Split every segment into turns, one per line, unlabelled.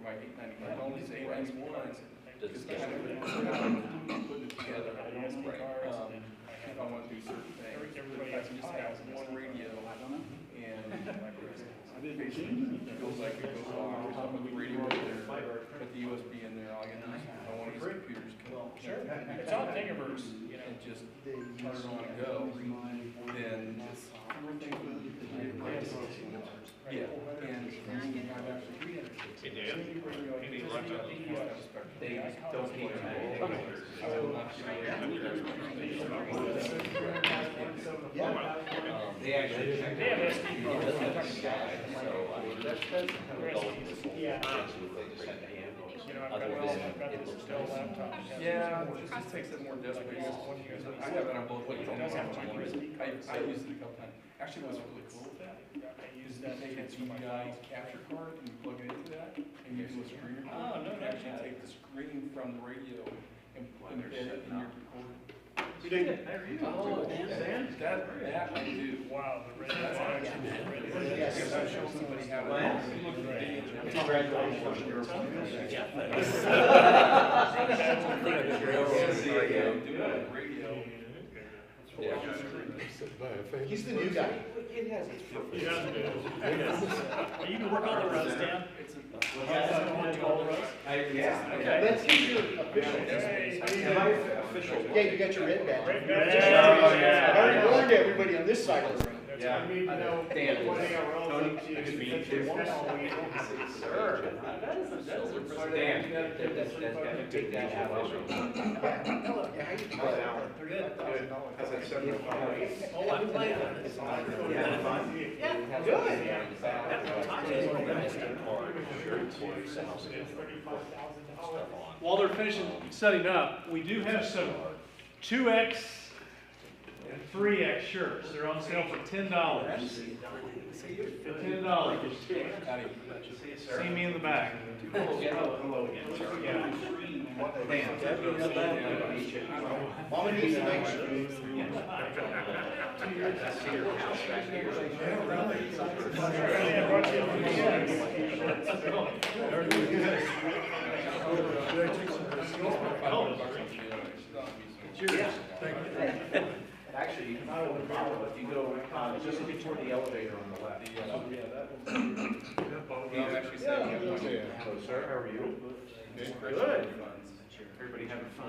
my 895. Only say 891. Just kind of putting it together. If I want to do certain things, but if I can just have one radio, and basically it feels like it goes off. There's something with the radio there, put the USB in there. All I can do is I want to use computers.
Sure. It's on Thingiverse, you know.
And just turn it on and go. Then just yeah. And I've actually they don't need they actually
they have SD cards. You know, I've got this Dell laptop.
Yeah, it just takes it more desk space. I have it on both ways. I use it a couple times. Actually, what's really cool with that, I use that take a GDI capture card and you plug it into that, and you do a screen record.
Oh, no,
you actually take the screen from the radio and embed it in your recording.
You did it.
Oh, that I do.
Wow, the radio.
That's actually really
Yes.
because I show somebody how to
He's the new guy.
You can work all the rows, Dan.
Let's get you official. Am I official? Yeah, you got your red badge.
Red badge.
I already warned everybody on this side of the room.
Yeah.
I mean, Dan.
Tony,
good to meet you.
Sir. Dan. Take that out.
Yeah, how you doing?
Good. How's that $7?
Oh, I'm playing on this.
Yeah, fun.
Yeah,
good.
While they're finishing setting up, we do have some 2X and 3X shirts. They're on sale for $10. For $10. See me in the back. Hello again. Yeah.
Mama needs to make sure.
Actually, you can follow the follow if you go just before the elevator on the left. Hello, sir. How are you? Good. Everybody having fun?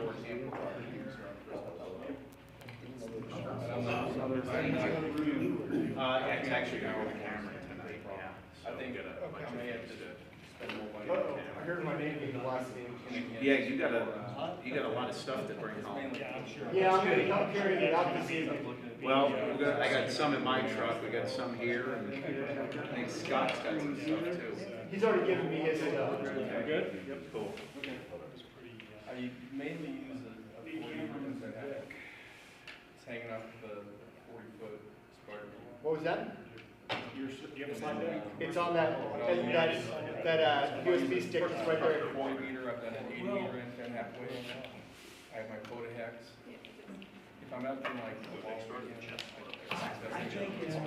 It's actually going on camera tonight. Yeah.
I think I may have to spend more money on camera.
I heard my name being last name.
Yeah, you got a lot of stuff to bring home.
Yeah, I'm carrying it out this evening.
Well, I got some in my truck. We got some here, and I think Scott's got some stuff too.
He's already given me his stuff.
Good. Yep. Cool.
I mainly use a 40-foot deck. It's hanging off the 40-foot spider.
What was that?
You have a slide there?
It's on that USB stick that's right there.
40 meter, I've done an 80 meter and 10 halfway. I have my POTA hex. If I'm out in like the wall, I think it's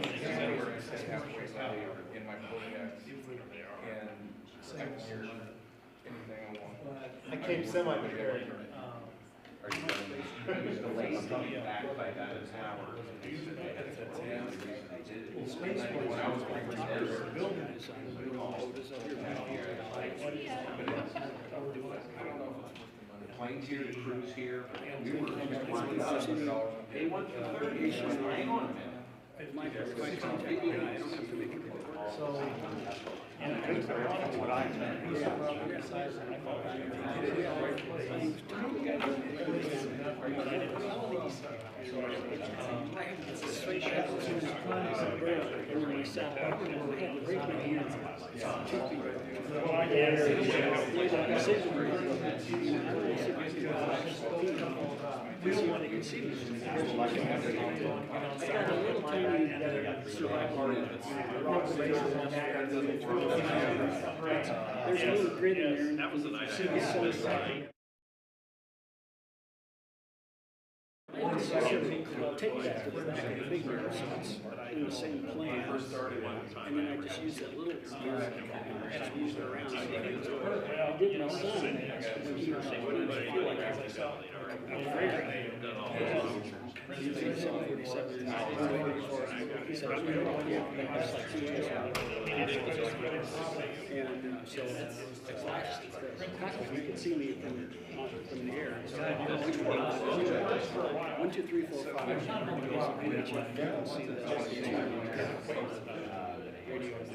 halfway in my POTA hex. And I can hear anything I want.
I came semi-prepared.
Are you going to use the lace back by that as power? When I was the planes here, the crews here, we were they went for 30. Hang on a minute.
What I meant. There's a little grid in there. That was a nice
take that to the back of the big mirror, so it's in the same plane. And then I just use that little mirror and just move it around. I did my son when he was saying, what did I feel like? He said, he said, I'm going to go just like he is. And so the cockpit, you can see me from the air. So, 1, 2, 3, 4, 5. You can see that.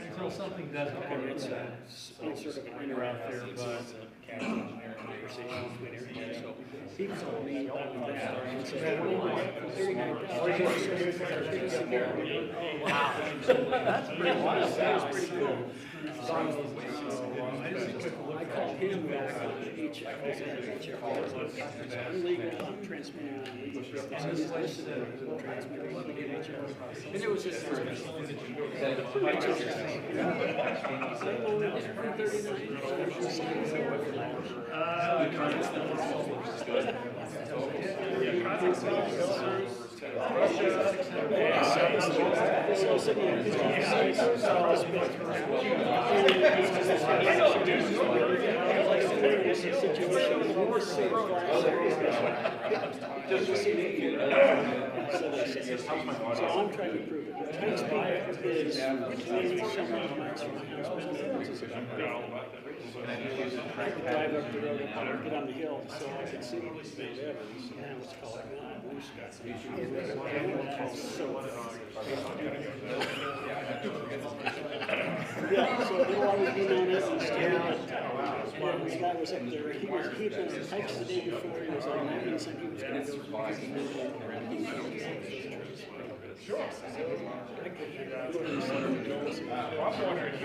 Until something doesn't come in,
It's sort of an interrupt there, but conversation between everybody. So he told me about that. And so $39. Wow. That's pretty wild. That was pretty cool. I called him back on HF. I said, I'm legal, I'm transmitting on legal. So he's listening to transmitting on HF. And it was just So I'm trying to prove it. High speed is 20-some miles from my house. I could drive up the road and get on the hill so I could see Mount Evans. Now it's called Blue Sky. Yeah, so it'll always be Mount Evans. Yeah, this guy was up there. He'd done hikes the day before. He was on mountains and he was going to go. Sure. I'm wondering.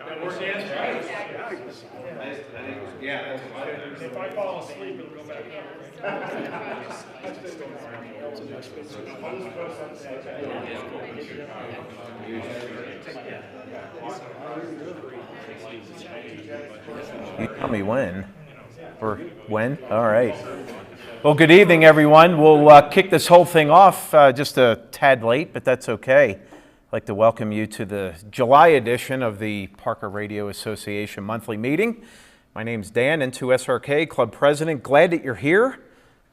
That work, Dan?
Yeah.
If I fall asleep, it'll go back
You tell me when. Or when? All right. Well, good evening, everyone. We'll kick this whole thing off just a tad late, but that's okay. I'd like to welcome you to the July edition of the Parker Radio Association monthly meeting. My name's Dan, N2SRK, Club President. Glad that you're here.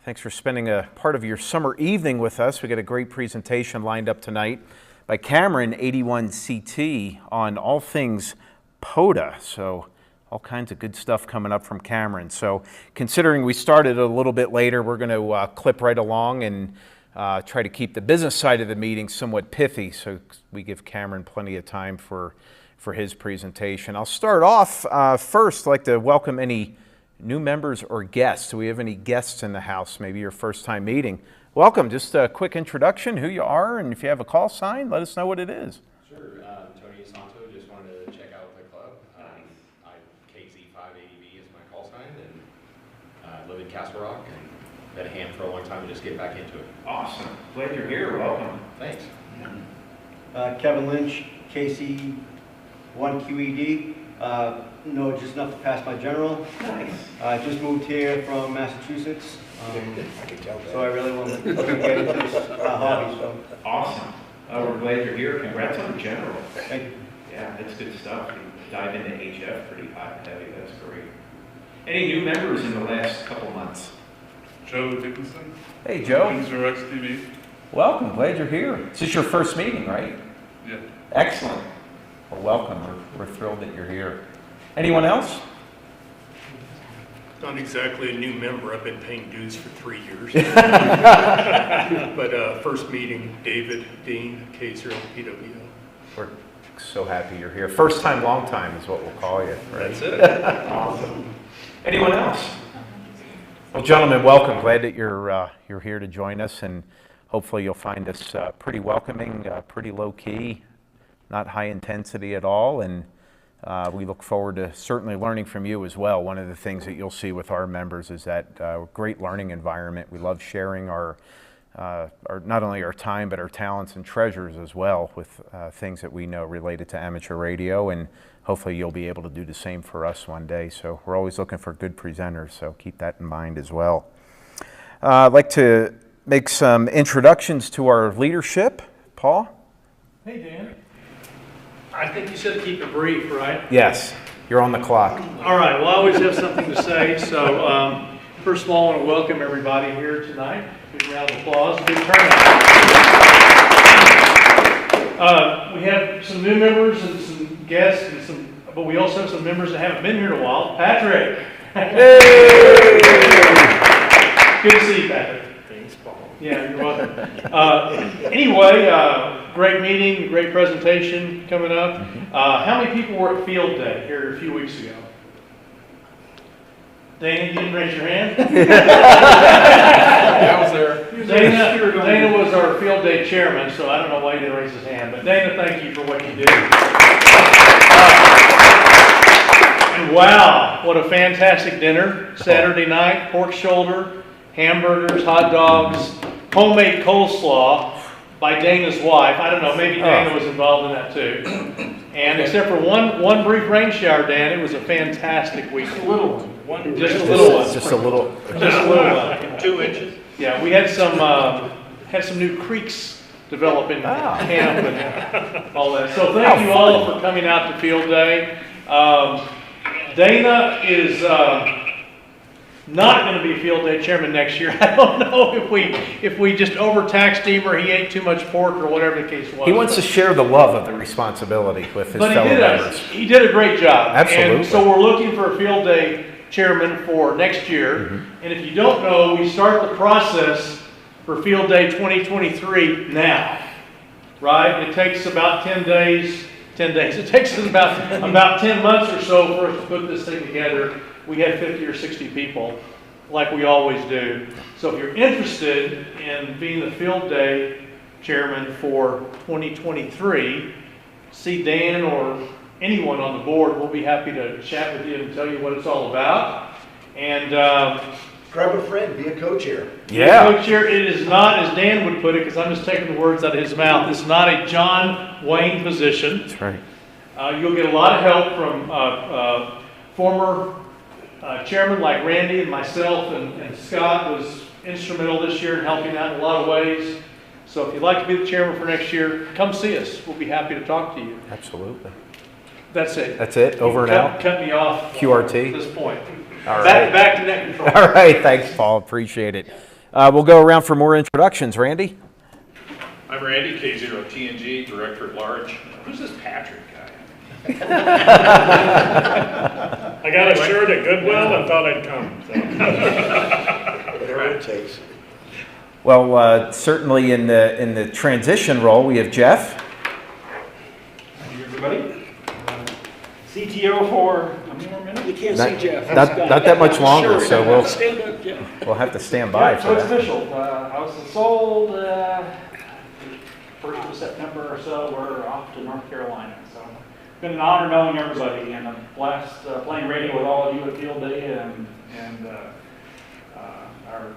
Thanks for spending a part of your summer evening with us. We got a great presentation lined up tonight by Cameron, 81CT, on all things POTA. So all kinds of good stuff coming up from Cameron. So considering we started a little bit later, we're going to clip right along and try to keep the business side of the meeting somewhat pithy, so we give Cameron plenty of time for his presentation. I'll start off first. I'd like to welcome any new members or guests. Do we have any guests in the house? Maybe your first time meeting. Welcome. Just a quick introduction, who you are, and if you have a call sign, let us know what it is.
Sure. Tony Santo, just wanted to check out the club. KZ580B is my call sign, and I live in Castle Rock and been a ham for a long time to just get back into it.
Awesome. Glad you're here. Welcome.
Thanks.
Kevin Lynch, KC1QED. No, just enough to pass my general.
Nice.
I just moved here from Massachusetts, so I really want to get into this hobby. So
Awesome. We're glad you're here. Congrats on the general.
thank you.
Yeah, that's good stuff. You dive into HF pretty hot and heavy. That's great. Any new members in the last couple months?
Joe Dickinson.
Hey, Joe.
Windsor XTV.
Welcome. Glad you're here. This is your first meeting, right?
Yeah.
Excellent. Well, welcome. We're thrilled that you're here. Anyone else?
Not exactly a new member. I've been paying dues for 3 years. But first meeting, David Dean, K0PWO.
We're so happy you're here. First time, long time is what we'll call you, right?
That's it.
Awesome. Anyone else? Well, gentlemen, welcome. Glad that you're here to join us, and hopefully you'll find us pretty welcoming, pretty low key, not high intensity at all, and we look forward to certainly learning from you as well. One of the things that you'll see with our members is that great learning environment. We love sharing our not only our time, but our talents and treasures as well with things that we know related to amateur radio, and hopefully you'll be able to do the same for us one day. So we're always looking for good presenters, so keep that in mind as well. I'd like to make some introductions to our leadership. Paul?
Hey, Dan. I think you said keep it brief, right?
Yes, you're on the clock.
All right, well, I always have something to say, so first of all, I want to welcome everybody here tonight. Big round of applause, big turnout. We have some new members and some guests, but we also have some members that haven't been here in a while. Patrick!
Hey!
Good to see you, Patrick.
Thanks, Paul.
Yeah, you're welcome. Anyway, great meeting, great presentation coming up. How many people were at Field Day here a few weeks ago? Dana, you didn't raise your hand?
I was there.
Dana was our Field Day chairman, so I don't know why he didn't raise his hand. But Dana, thank you for what you did. And wow, what a fantastic dinner. Saturday night, pork shoulder, hamburgers, hot dogs, homemade coleslaw by Dana's wife. I don't know, maybe Dana was involved in that too. And except for one brief rain shower, Dan, it was a fantastic week. Just a little one. Just a little one.
Just a little.
Just a little one.
2 inches.
Yeah, we had some new creeks develop in camp and all that. So thank you all for coming out to Field Day. Dana is not going to be Field Day chairman next year. I don't know if we just overtaxed him or he ate too much pork or whatever the case was.
He wants to share the love of the responsibility with his fellow members.
He did a great job.
Absolutely.
And so we're looking for a Field Day chairman for next year. And if you don't know, we start the process for Field Day 2023 now, right? It takes about 10 days. It takes us about 10 months or so for us to put this thing together. We had 50 or 60 people, like we always do. So if you're interested in being the Field Day chairman for 2023, see Dan or anyone on the board, we'll be happy to chat with you and tell you what it's all about. And
Grab a friend, be a co-chair.
Yeah.
Co-chair, it is not, as Dan would put it, because I'm just taking the words out of his mouth, it's not a John Wayne position.
That's right.
You'll get a lot of help from former chairman like Randy and myself, and Scott was instrumental this year in helping out in a lot of ways. So if you'd like to be the chairman for next year, come see us. We'll be happy to talk to you.
Absolutely.
That's it.
That's it? Over and out?
Cut me off
QRT?
at this point.
All
Back
right.
to net control.
All right, thanks, Paul. Appreciate it. We'll go around for more introductions. Randy?
I'm Randy, K0TNG, Director at Large. Who's this Patrick guy?
I got a shirt at Goodwill and thought I'd come.
Whatever it takes.
Well, certainly in the transition role, we have Jeff.
Hi, everybody. CTO for how many more minutes? You can't
Not-
see Jeff.
not that much longer,
Sure.
so we'll-
Stand up, Jeff.
We'll have to stand by
So
for
it's
that.
official. House is sold. 1st of September or so, we're off to North Carolina. So it's been an honor knowing everybody, and a blast playing radio with all of you at Field Day and our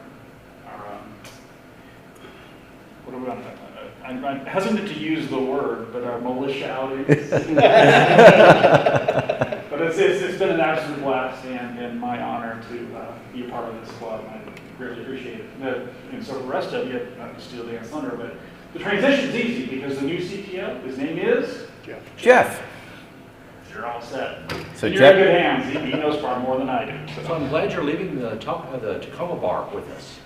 what are we on? I'm hesitant to use the word, but our militia outings. But it's been an absolute blast and my honor to be a part of this club. I really appreciate it. And so the rest of you, not to steal Dan's thunder, but the transition's easy because the new CTO, his name is
Jeff.
You're all set.
So
You're
Jeff-
in good hands. He knows far more than I do.
So I'm glad you're leaving the Tacoma bar with us.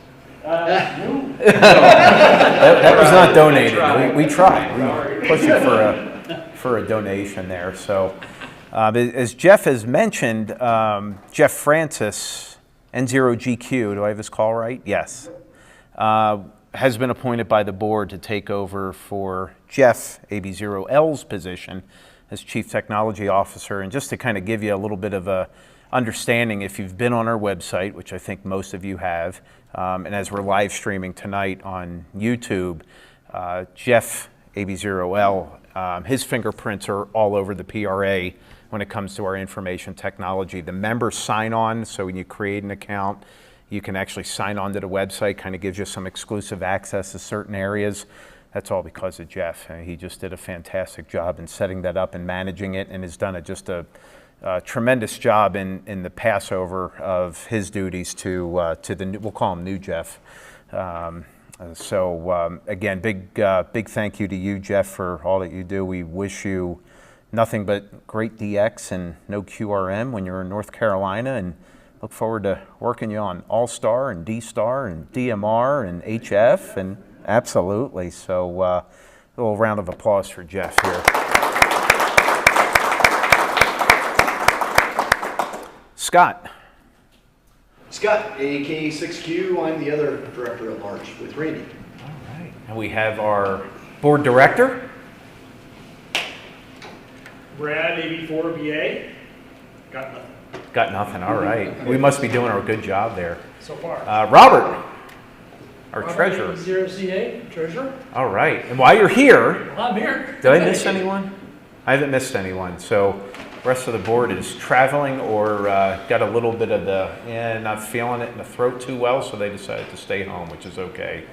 No.
That was not donated. We tried.
Sorry.
We pushed for a donation there. So, as Jeff has mentioned, Jeff Francis, N0GQ, do I have his call right? Yes. Has been appointed by the board to take over for Jeff, AB0L's position as Chief Technology Officer. And just to kind of give you a little bit of a understanding, if you've been on our website, which I think most of you have, and as we're live streaming tonight on YouTube, Jeff, AB0L, his fingerprints are all over the PRA when it comes to our information technology. The members sign on, so when you create an account, you can actually sign on to the website, kind of gives you some exclusive access to certain areas. That's all because of Jeff. He just did a fantastic job in setting that up and managing it, and has done just a tremendous job in the passover of his duties to the new, we'll call him New Jeff. Again, big thank you to you, Jeff, for all that you do. We wish you nothing but great DX and no QRM when you're in North Carolina, and look forward to working you on All-Star and D-Star and DMR and HF, and absolutely. So a little round of applause for Jeff here. Scott.
Scott, AK6Q, I'm the other director at large with Randy.
All right. And we have our board director.
Brad, AB4BA. Got nothing
Got nothing, all right. We must be doing a good job there.
so far.
Robert, our treasurer.
0CA, treasurer.
All right. And while you're here,
I'm here.
did I miss anyone? I haven't missed anyone. So the rest of the board is traveling or got a little bit of not feeling it in the throat too well, so they decided to stay home, which is okay.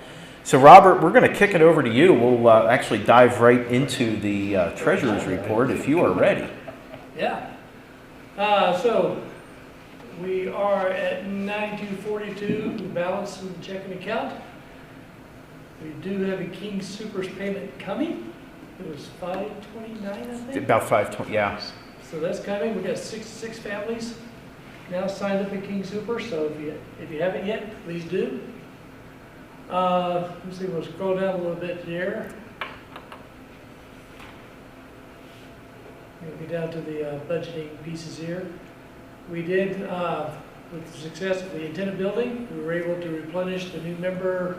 So Robert, we're going to kick it over to you. We'll actually dive right into the treasurer's report if you are ready.
Yeah. So we are at 9242 balance in the checking account. We do have a King Supers payment coming. It was 529, I think.
About 520, yeah.
So that's coming. We got six families now signed up at King Super. So if you haven't yet, please do. Let's see. We'll scroll down a little bit here. We'll get down to the budgeting pieces here. We did, with the success of the antenna building, we were able to replenish the new member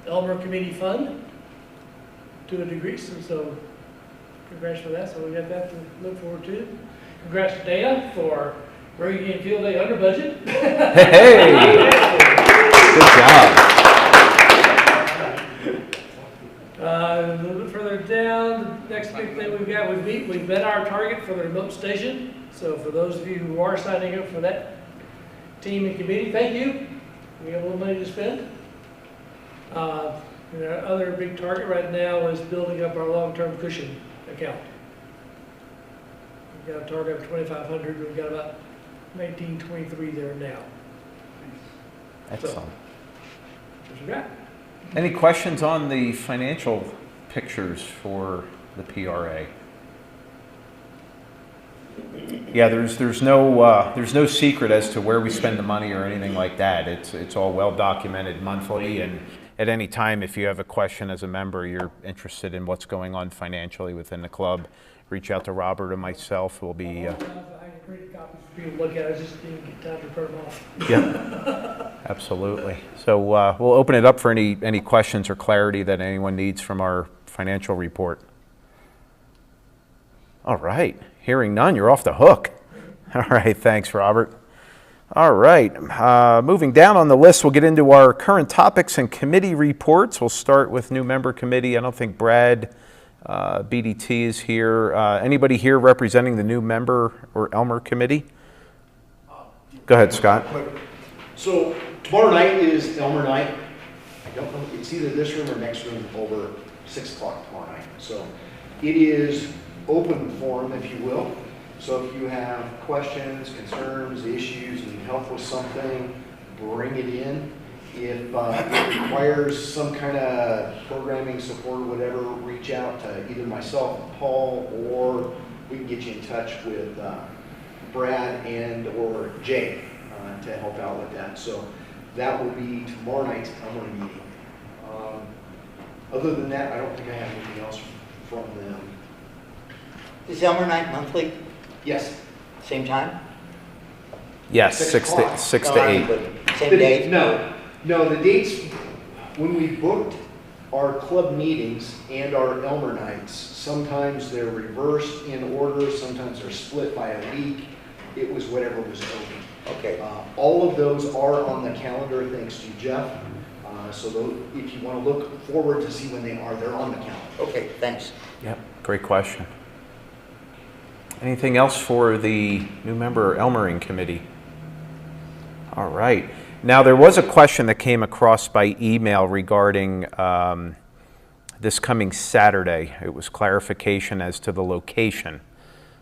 Elmer Committee Fund to a degree, so congrats for that. So we got that to look forward to. Congrats to Dana for bringing in Field Day under budget.
Hey! Good job.
A little bit further down, the next big thing we've got, we've met our target for the remote station. So for those of you who are signing up for that team and committee, thank you. We have a little money to spend. And our other big target right now is building up our long-term cushion account. We've got a target of 2,500. We've got about 1923 there now.
Excellent.
So, that's what we got.
Any questions on the financial pictures for the PRA? Yeah, there's no secret as to where we spend the money or anything like that. It's all well documented monthly, and at any time, if you have a question as a member, you're interested in what's going on financially within the club, reach out to Robert or myself. We'll be.
I created copies for people to look at. I just didn't get time to print them off.
Yeah, absolutely. So we'll open it up for any questions or clarity that anyone needs from our financial report. All right. Hearing none, you're off the hook. All right. Thanks, Robert. All right. Moving down on the list, we'll get into our current topics and committee reports. We'll start with new member committee. I don't think Brad BDT is here. Anybody here representing the new member or Elmer committee? Go ahead, Scott.
So tomorrow night is Elmer night. I don't know, it's either this room or next room over 6 o'clock tomorrow night. So it is open forum, if you will. So if you have questions, concerns, issues, need help with something, bring it in. If it requires some kind of programming support or whatever, reach out to either myself, Paul, or we can get you in touch with Brad and or Jay to help out with that. So that will be tomorrow night's Elmer meeting. Other than that, I don't think I have anything else from them.
Is Elmer night monthly?
Yes.
Same time?
Yes,
6 o'clock.
6 to 8.
Same day?
No, the dates, when we booked our club meetings and our Elmer nights, sometimes they're reversed in order, sometimes they're split by a week. It was whatever was open.
Okay.
All of those are on the calendar, thanks to Jeff. So if you want to look forward to see when they are, they're on the calendar.
Okay, thanks.
Yep, great question. Anything else for the new member Elmering committee? All right. Now, there was a question that came across by email regarding this coming Saturday. It was clarification as to the location.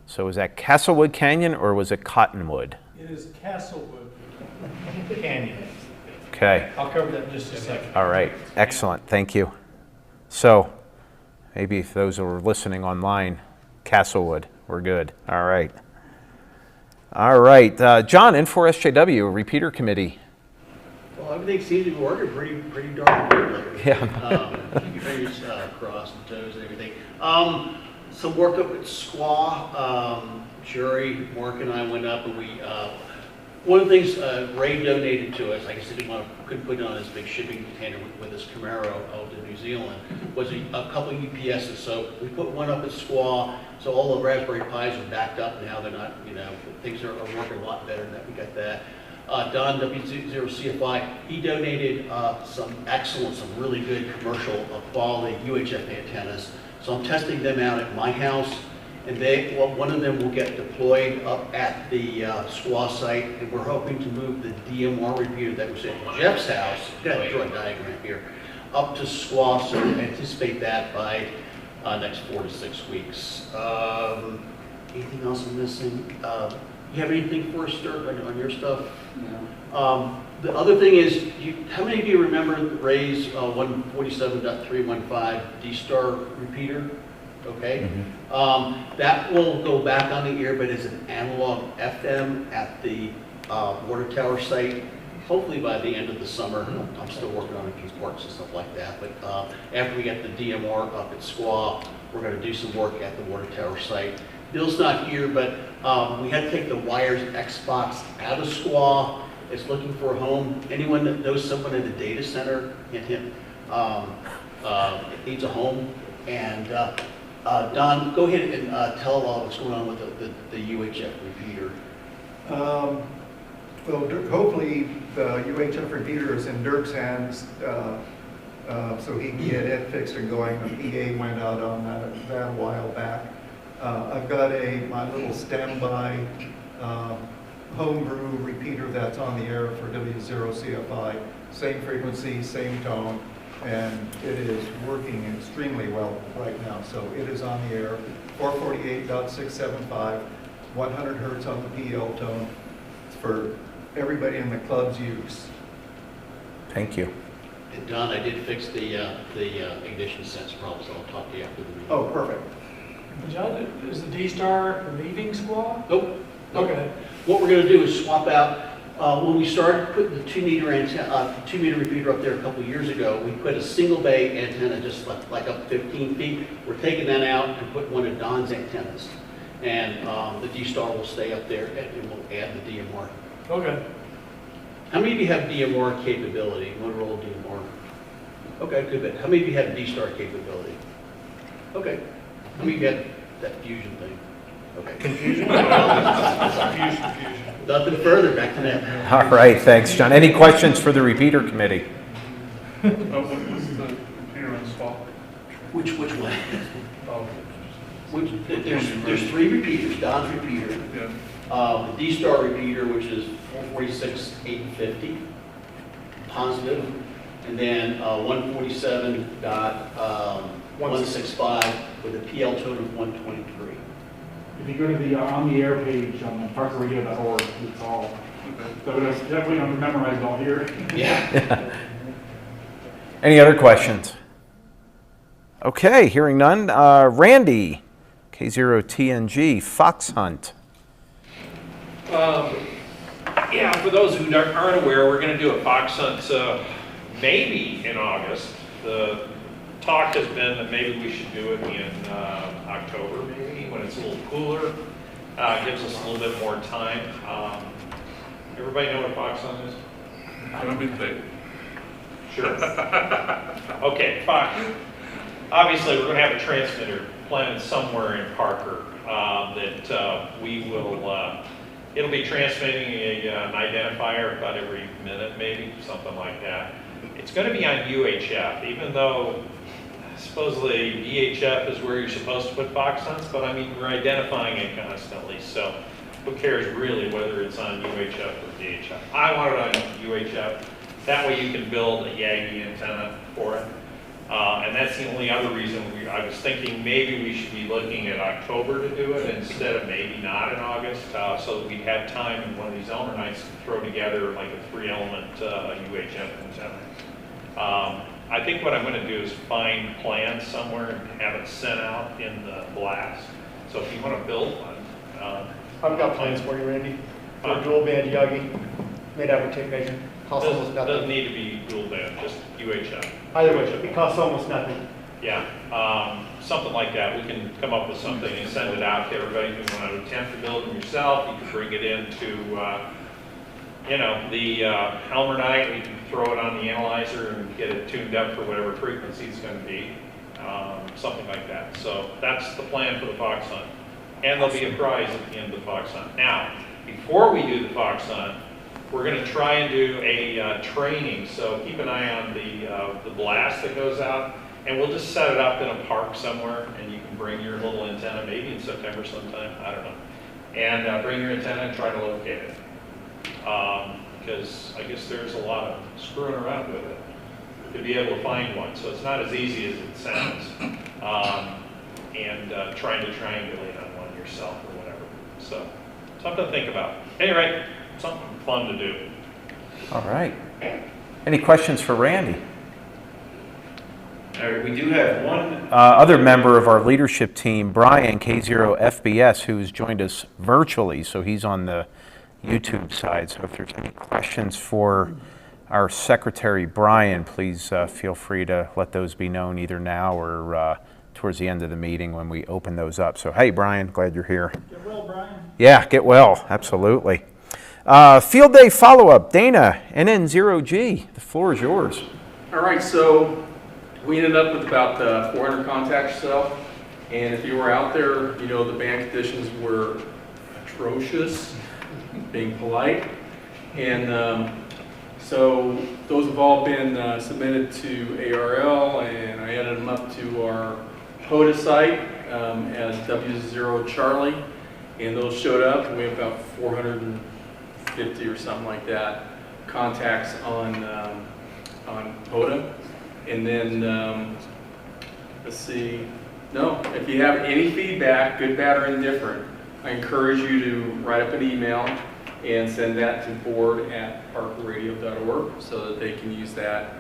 So was that Castlewood Canyon or was it Cottonwood?
It is Castlewood Canyon.
Okay.
I'll cover that in just a second.
All right. Excellent. Thank you. So maybe if those are listening online, Castlewood, we're good. All right. All right. John, N4SJW, repeater committee.
Well, everything seems to be working pretty darn good lately.
Yeah.
Keep your fingers crossed and toes and everything. Some work up at Squaw. Jury, Mark and I went up and we, one of the things Ray donated to us, I guess he couldn't put it on his big shipping container with his Camaro out to New Zealand, was a couple UPSs. So we put one up at Squaw, so all the Raspberry Pis are backed up now. They're not, things are working a lot better than that. We got that. Don W0CFI, he donated some really good commercial quality UHF antennas. So I'm testing them out at my house, and one of them will get deployed up at the Squaw site, and we're hoping to move the DMR repeater that was at Jeff's house, I've got to draw a diagram here, up to Squaw, so we anticipate that by next 4 to 6 weeks. Anything else I'm missing? You have anything for us, Dirk, on your stuff? No. The other thing is, how many of you remember Ray's 147.315 D-Star repeater? Okay. Mm-hmm. That will go back on the air, but as an analog FM at the water tower site, hopefully by the end of the summer. I'm still working on a few parts and stuff like that, but after we get the DMR up at Squaw, we're going to do some work at the water tower site. Bill's not here, but we had to take the wires Xbox out of Squaw. It's looking for a home. Anyone that knows someone in the data center, hint hint, needs a home. And Don, go ahead and tell what's going on with the UHF repeater.
Well, hopefully the UHF repeater is in Dirk's hands so he can get it fixed and going. A PA went out on that a while back. I've got my little standby homebrew repeater that's on the air for W0CFI. Same frequency, same tone, and it is working extremely well right now. So it is on the air, 448.675, 100 hertz on the PL tone. It's for everybody in the club's use.
Thank you.
And Don, I did fix the ignition sense problem, so I'll talk to you after the meeting.
Oh, perfect.
John, is the D-Star leaving squaw?
Nope.
Okay.
What we're going to do is swap out, when we started putting the 2-meter antenna, 2-meter repeater up there a couple years ago, we put a single bay antenna just like up 15 feet. We're taking that out and putting one of Don's antennas. And the D-Star will stay up there and we'll add the DMR.
Okay.
How many of you have DMR capability, Motorola DMR? Okay, good bit. How many of you have D-Star capability? Okay. How many of you have that fusion thing? Okay. Confusion? Confusion. Nothing further, back to that.
All right, thanks, John. Any questions for the repeater committee?
What's the computer install?
Which one?
Oh,
There's 3 repeaters, Don's repeater.
yeah.
The D-Star repeater, which is 446.850, positive, and then 147.165 with a PL tone of 123.
If you go to the on the air page on parkradio.org, it's all. So it's definitely don't memorize it all here.
Yeah.
Any other questions? Okay, hearing none. Randy, K0TNG, Fox Hunt.
Yeah, for those who aren't aware, we're going to do a fox hunt maybe in August. The talk has been that maybe we should do it in October, maybe, when it's a little cooler. Gives us a little bit more time. Everybody know what a fox hunt is?
Let me think.
Sure. Okay, fox. Obviously, we're going to have a transmitter planted somewhere in Parker that we will, it'll be transmitting an identifier about every minute, maybe, something like that. It's going to be on UHF, even though supposedly VHF is where you're supposed to put fox hunts, but I mean, we're identifying it constantly, so who cares really whether it's on UHF or VHF? I want it on UHF. That way you can build a Yagi antenna for it. And that's the only other reason I was thinking maybe we should be looking at October to do it instead of maybe not in August, so that we have time in one of these Elmer nights to throw together like a 3-element UHF antenna. I think what I'm going to do is find plans somewhere and have it sent out in the blast. So if you want to build one.
I've got plans for you, Randy, for a dual band Yagi, made out of tape measure. Costs almost nothing.
Doesn't need to be dual band, just UHF.
Either way, it costs almost nothing.
Yeah, something like that. We can come up with something and send it out to everybody. If you want to attempt to build them yourself, you can bring it into, the Elmer night. We can throw it on the analyzer and get it tuned up for whatever frequency it's going to be, something like that. So that's the plan for the fox hunt. And there'll be a prize at the end of the fox hunt. Now, before we do the fox hunt, we're going to try and do a training, so keep an eye on the blast that goes out, and we'll just set it up in a park somewhere, and you can bring your little antenna, maybe in September sometime, I don't know, and bring your antenna and try to locate it. Because I guess there's a lot of screwing around with it to be able to find one, so it's not as easy as it sounds, and trying to triangulate on one yourself or whatever. So, something to think about. Anyway, something fun to do.
All right. Any questions for Randy?
All right, we do have one.
Other member of our leadership team, Brian, K0FBS, who's joined us virtually, so he's on the YouTube side. So if there's any questions for our secretary, Brian, please feel free to let those be known either now or towards the end of the meeting when we open those up. So, hey, Brian, glad you're here.
Get well, Brian.
Yeah, get well, absolutely. Field day follow-up, Dana, NN0G, the floor is yours.
All right, so we ended up with about 400 contacts or so, and if you were out there, the band conditions were atrocious, being polite, and So those have all been submitted to ARL, and I added them up to our POTA site as W0 Charlie, and those showed up, and we have about 450 or something like that contacts on POTA. And then let's see. No, if you have any feedback, good, bad, or indifferent, I encourage you to write up an email and send that to board@parkerradio.org so that they can use that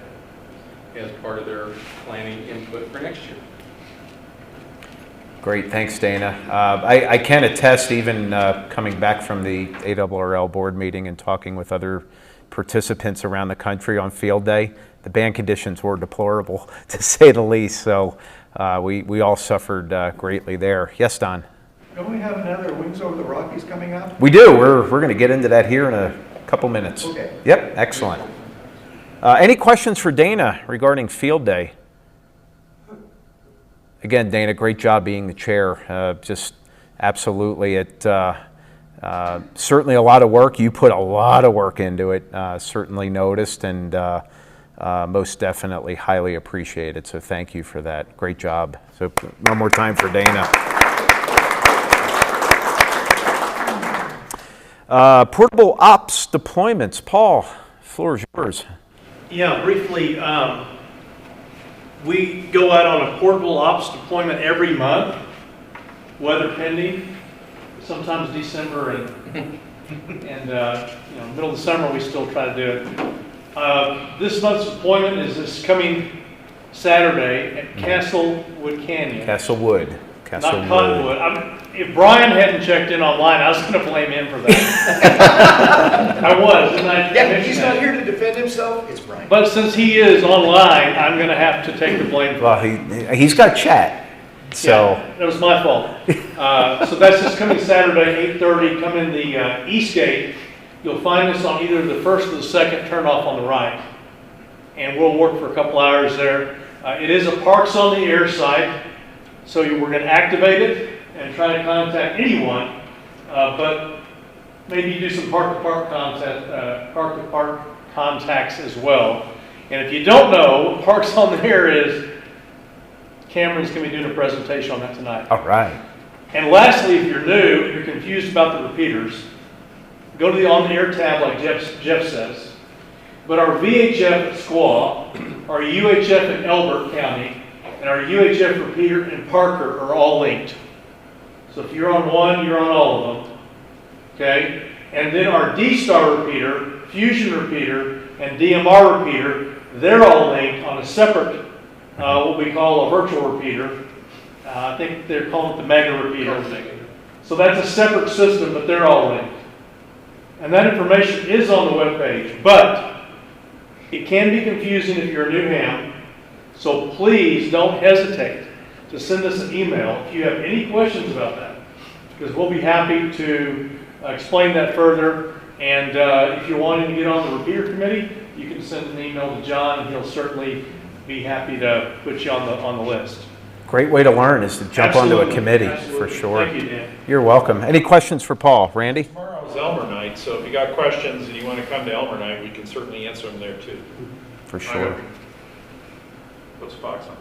as part of their planning input for next year.
Great, thanks, Dana. I can attest, even coming back from the ARRL board meeting and talking with other participants around the country on field day, the band conditions were deplorable, to say the least. So we all suffered greatly there. Yes, Don?
Don't we have another Wings Over the Rockies coming up?
We do. We're going to get into that here in a couple minutes.
Okay.
Yep, excellent. Any questions for Dana regarding field day? Again, Dana, great job being the chair. Just absolutely, it certainly a lot of work. You put a lot of work into it. Certainly noticed, and most definitely highly appreciated. So thank you for that. Great job. So one more time for Dana. Portable ops deployments. Paul, floor is yours.
Yeah, briefly, we go out on a portable ops deployment every month, weather pending, sometimes December and middle of the summer we still try to do it. This month's deployment is this coming Saturday at Castlewood Canyon.
Castlewood.
Not Cottonwood. If Brian hadn't checked in online, I was going to blame him for that. I was, didn't I?
Yeah, if he's not here to defend himself, it's Brian.
But since he is online, I'm going to have to take the blame for
Well, he's got chat, so.
Yeah, that was my fault. So that's this coming Saturday, 8:30. Come in the east gate. You'll find us on either the first or the second turnoff on the right. And we'll work for a couple hours there. It is a Parks on the Air site, so we're going to activate it and try to contact anyone, but maybe do some park-to-park contacts as well. And if you don't know what Parks on the Air is, Cameron's going to be doing a presentation on that tonight.
All right.
And lastly, if you're new, if you're confused about the repeaters, go to the on the air tab like Jeff says. But our VHF at Squaw, our UHF in Elbert County, and our UHF repeater in Parker are all linked. So if you're on one, you're on all of them. Okay? And then our D-Star repeater, Fusion repeater, and DMR repeater, they're all linked on a separate, what we call a virtual repeater. I think they're calling it the Mega repeater. So that's a separate system, but they're all linked. And that information is on the webpage, but it can be confusing if you're a new ham. So please don't hesitate to send us an email if you have any questions about that, because we'll be happy to explain that further. And if you're wanting to get on the repeater committee, you can send an email to John, and he'll certainly be happy to put you on the list.
Great way to learn is to jump
Absolutely.
onto a committee,
Absolutely.
for sure.
Thank you, Dan.
You're welcome. Any questions for Paul? Randy?
Tomorrow's Elmer night, so if you got questions and you want to come to Elmer night, we can certainly answer them there too.
For sure.
What's Fox on?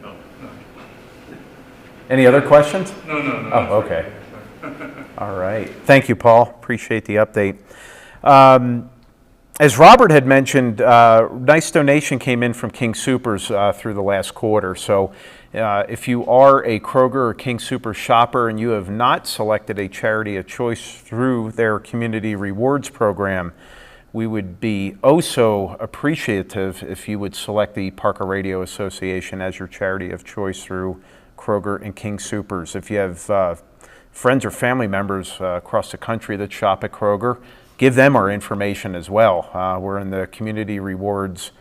No.
Any other questions?
No.
Oh, okay. All right. Thank you, Paul. Appreciate the update. As Robert had mentioned, nice donation came in from King Soopers through the last quarter. So if you are a Kroger or King Soopers shopper and you have not selected a charity of choice through their community rewards program, we would be oh so appreciative if you would select the Parker Radio Association as your charity of choice through Kroger and King Soopers. If you have friends or family members across the country that shop at Kroger, give them our information as well. We're in the community awards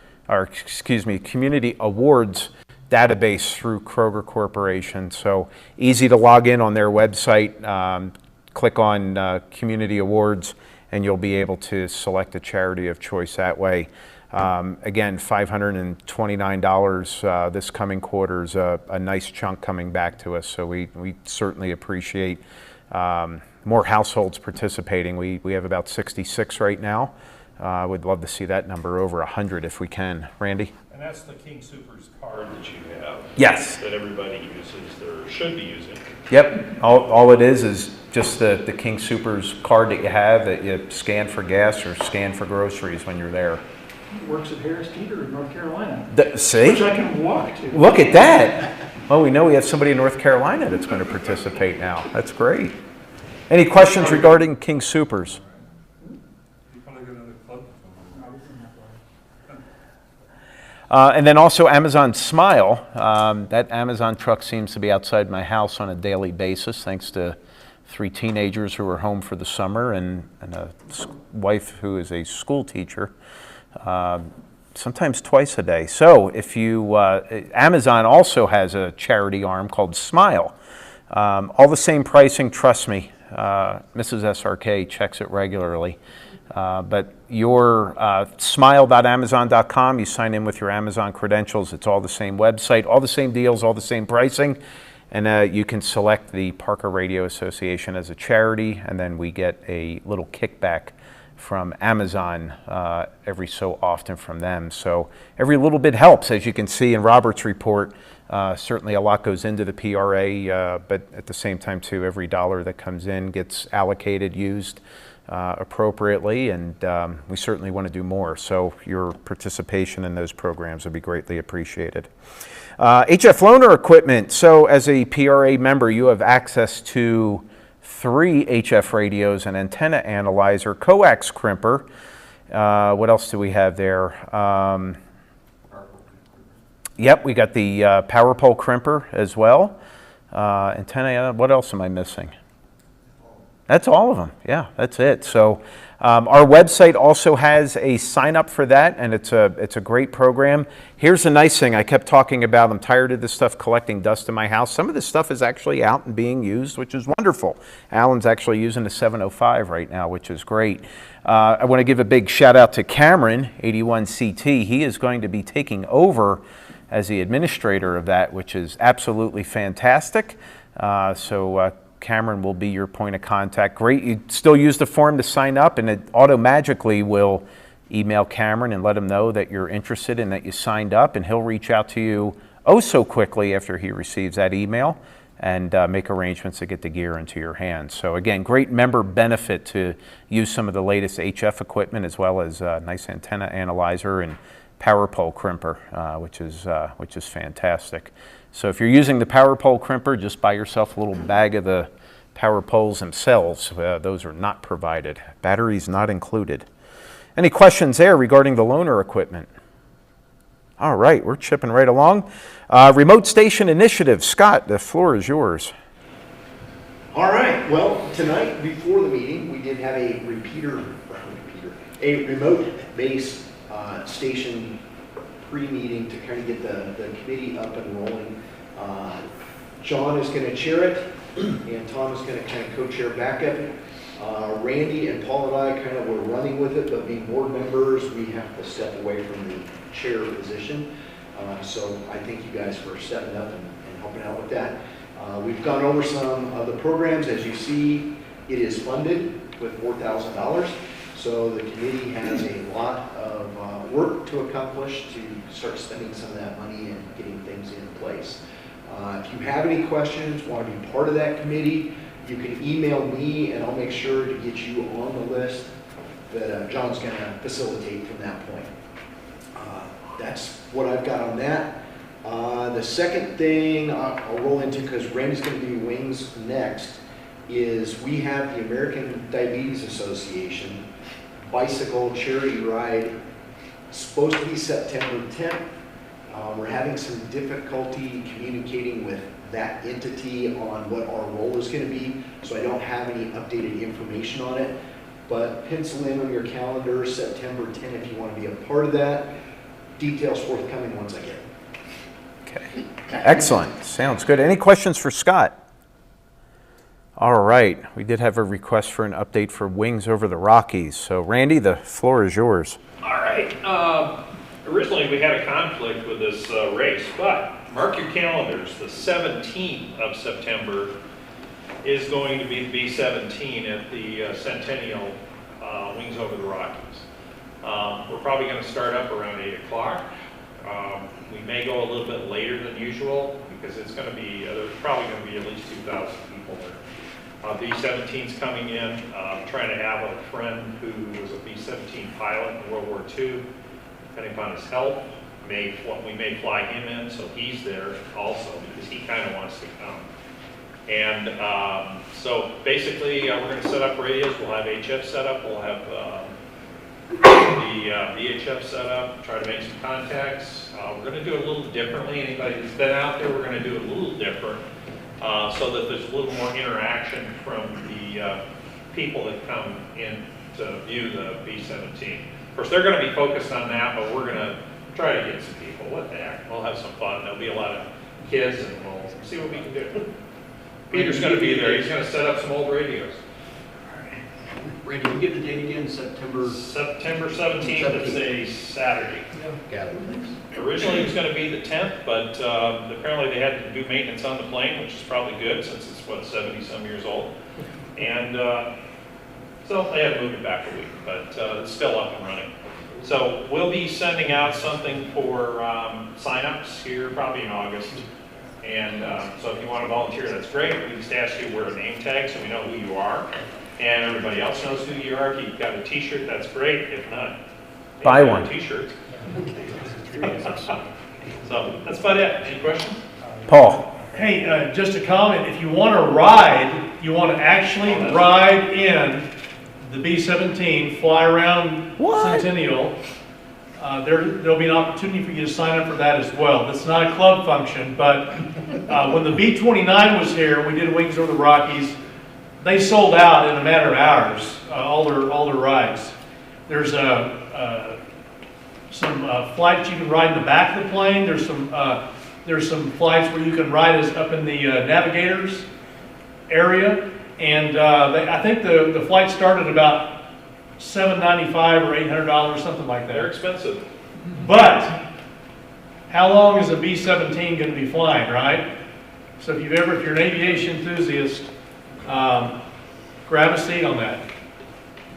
database through Kroger Corporation. So easy to log in on their website, click on Community Awards, and you'll be able to select a charity of choice that way. Again, $529 this coming quarter is a nice chunk coming back to us, so we certainly appreciate more households participating. We have about 66 right now. I would love to see that number over 100 if we can. Randy?
And that's the King Soopers card that you have.
Yes.
That everybody uses, or should be using.
Yep, all it is just the King Soopers card that you have that you scan for gas or scan for groceries when you're there.
Works at Harris Teeter in North Carolina.
See?
Which I can walk to.
Look at that. Well, we know we have somebody in North Carolina that's going to participate now. That's great. Any questions regarding King Soopers? And then also Amazon Smile. That Amazon truck seems to be outside my house on a daily basis, thanks to 3 teenagers who are home for the summer and a wife who is a school teacher, sometimes twice a day. So if you, Amazon also has a charity arm called Smile. All the same pricing, trust me. Mrs. SRK checks it regularly. But your smile.amazon.com, you sign in with your Amazon credentials. It's all the same website, all the same deals, all the same pricing. And you can select the Parker Radio Association as a charity, and then we get a little kickback from Amazon every so often from them. So every little bit helps, as you can see in Robert's report. Certainly a lot goes into the PRA, but at the same time too, every dollar that comes in gets allocated, used appropriately, and we certainly want to do more. So your participation in those programs would be greatly appreciated. HF loaner equipment. So as a PRA member, you have access to 3 HF radios, an antenna analyzer, coax crimper. What else do we have there? Yep, we got the power pole crimper as well. Antenna, what else am I missing? That's all of them. Yeah, that's it. So our website also has a sign up for that, and it's a great program. Here's the nice thing I kept talking about. I'm tired of this stuff collecting dust in my house. Some of this stuff is actually out and being used, which is wonderful. Alan's actually using the 705 right now, which is great. I want to give a big shout out to Cameron, 81CT. He is going to be taking over as the administrator of that, which is absolutely fantastic. Cameron will be your point of contact. Great. You still use the form to sign up, and it auto-magically will email Cameron and let him know that you're interested and that you signed up, and he'll reach out to you oh so quickly after he receives that email and make arrangements to get the gear into your hands. So again, great member benefit to use some of the latest HF equipment, as well as a nice antenna analyzer and power pole crimper, which is fantastic. So if you're using the power pole crimper, just buy yourself a little bag of the power poles themselves. Those are not provided. Batteries not included. Any questions there regarding the loaner equipment? All right, we're chipping right along. Remote station initiative. Scott, the floor is yours.
All right, well, tonight before the meeting, we did have a remote-based station pre-meeting to kind of get the committee up and rolling. John is going to chair it, and Tom is going to kind of co-chair back up. Randy and Paul and I kind of were running with it, but being board members, we have to step away from the chair position. So I thank you guys for stepping up and helping out with that. We've gone over some of the programs. As you see, it is funded with $4,000. So the committee has a lot of work to accomplish to start spending some of that money and getting things in place. If you have any questions, want to be part of that committee, you can email me and I'll make sure to get you on the list that John's going to facilitate from that point. That's what I've got on that. The second thing I'll roll into, because Randy's going to do wings next, is we have the American Diabetes Association bicycle charity ride, supposed to be September 10th. We're having some difficulty communicating with that entity on what our role is going to be, so I don't have any updated information on it. But pencil in on your calendar September 10th if you want to be a part of that. Details forthcoming once I get it.
Okay, excellent. Sounds good. Any questions for Scott? All right, we did have a request for an update for Wings Over the Rockies. So Randy, the floor is yours.
All right. Originally we had a conflict with this race, but mark your calendars. The 17th of September is going to be the B-17 at the Centennial Wings Over the Rockies. We're probably going to start up around 8 o'clock. We may go a little bit later than usual because it's going to be, there's probably going to be at least 2,000 people there. B-17's coming in. I'm trying to have a friend who was a B-17 pilot in World War II. Depending upon his health, we may fly him in, so he's there also because he kind of wants to come. And so basically, we're going to set up radios. We'll have HF set up. We'll have the VHF set up. Try to make some contacts. We're going to do it a little differently. Anybody who's been out there, we're going to do it a little different. So that there's a little more interaction from the people that come in to view the B-17. Of course, they're going to be focused on that, but we're going to try to get some people. What the heck? We'll have some fun. There'll be a lot of kids, and we'll see what we can do. Peter's going to be there. He's going to set up some old radios.
Randy, can you give the date again, September
17th, it's a Saturday.
Got it, thanks.
Originally it was going to be the 10th, but apparently they had to do maintenance on the plane, which is probably good since it's, what, 70-some years old. And so they had to move it back a week, but it's still up and running. So we'll be sending out something for sign-ups here probably in August. And so if you want to volunteer, that's great. We just ask you to wear a name tag so we know who you are. And everybody else knows who you are. If you've got a t-shirt, that's great. If not,
buy one.
T-shirt. So that's about it. Any questions?
Paul.
Hey, just a comment, if you want to ride, you want to actually ride in the B-17, fly around Centennial, there'll be an opportunity for you to sign up for that as well. It's not a club function, but when the B-29 was here, we did Wings Over the Rockies. They sold out in a matter of hours, all their rides. There's some flights you can ride in the back of the plane. There's some flights where you can ride us up in the navigators area, and I think the flight started about $795 or $800, something like that.
They're expensive.
But how long is a B-17 going to be flying, right? So if you're an aviation enthusiast, grab a seat on that.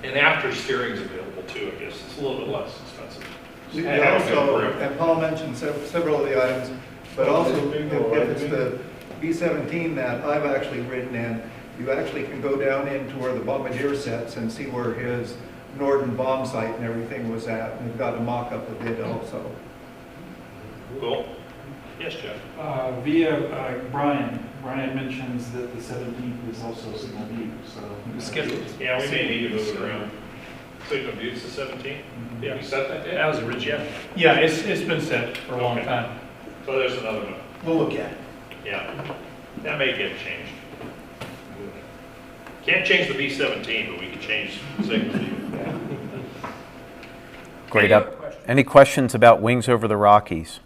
And after steering's available too, I guess. It's a little bit less expensive.
We also, and Paul mentioned several of the items, but also if it's the B-17 that I've actually ridden in, you actually can go down into where the bombardier sits and see where his Norden bomb site and everything was at, and we've got a mock-up of it also.
Cool. Yes, Jeff.
Via Brian mentions that the 17th is also Signal Butte, so.
Scheduled. Yeah, we may need to move it around. Signal Butte's the 17th? Yeah, we set that day?
That was original. Yeah, it's been set for a long time.
So there's another one.
We'll look at it.
Yeah, that may get changed. Can't change the B-17, but we can change Signal Butte.
Great up. Any questions about Wings Over the Rockies?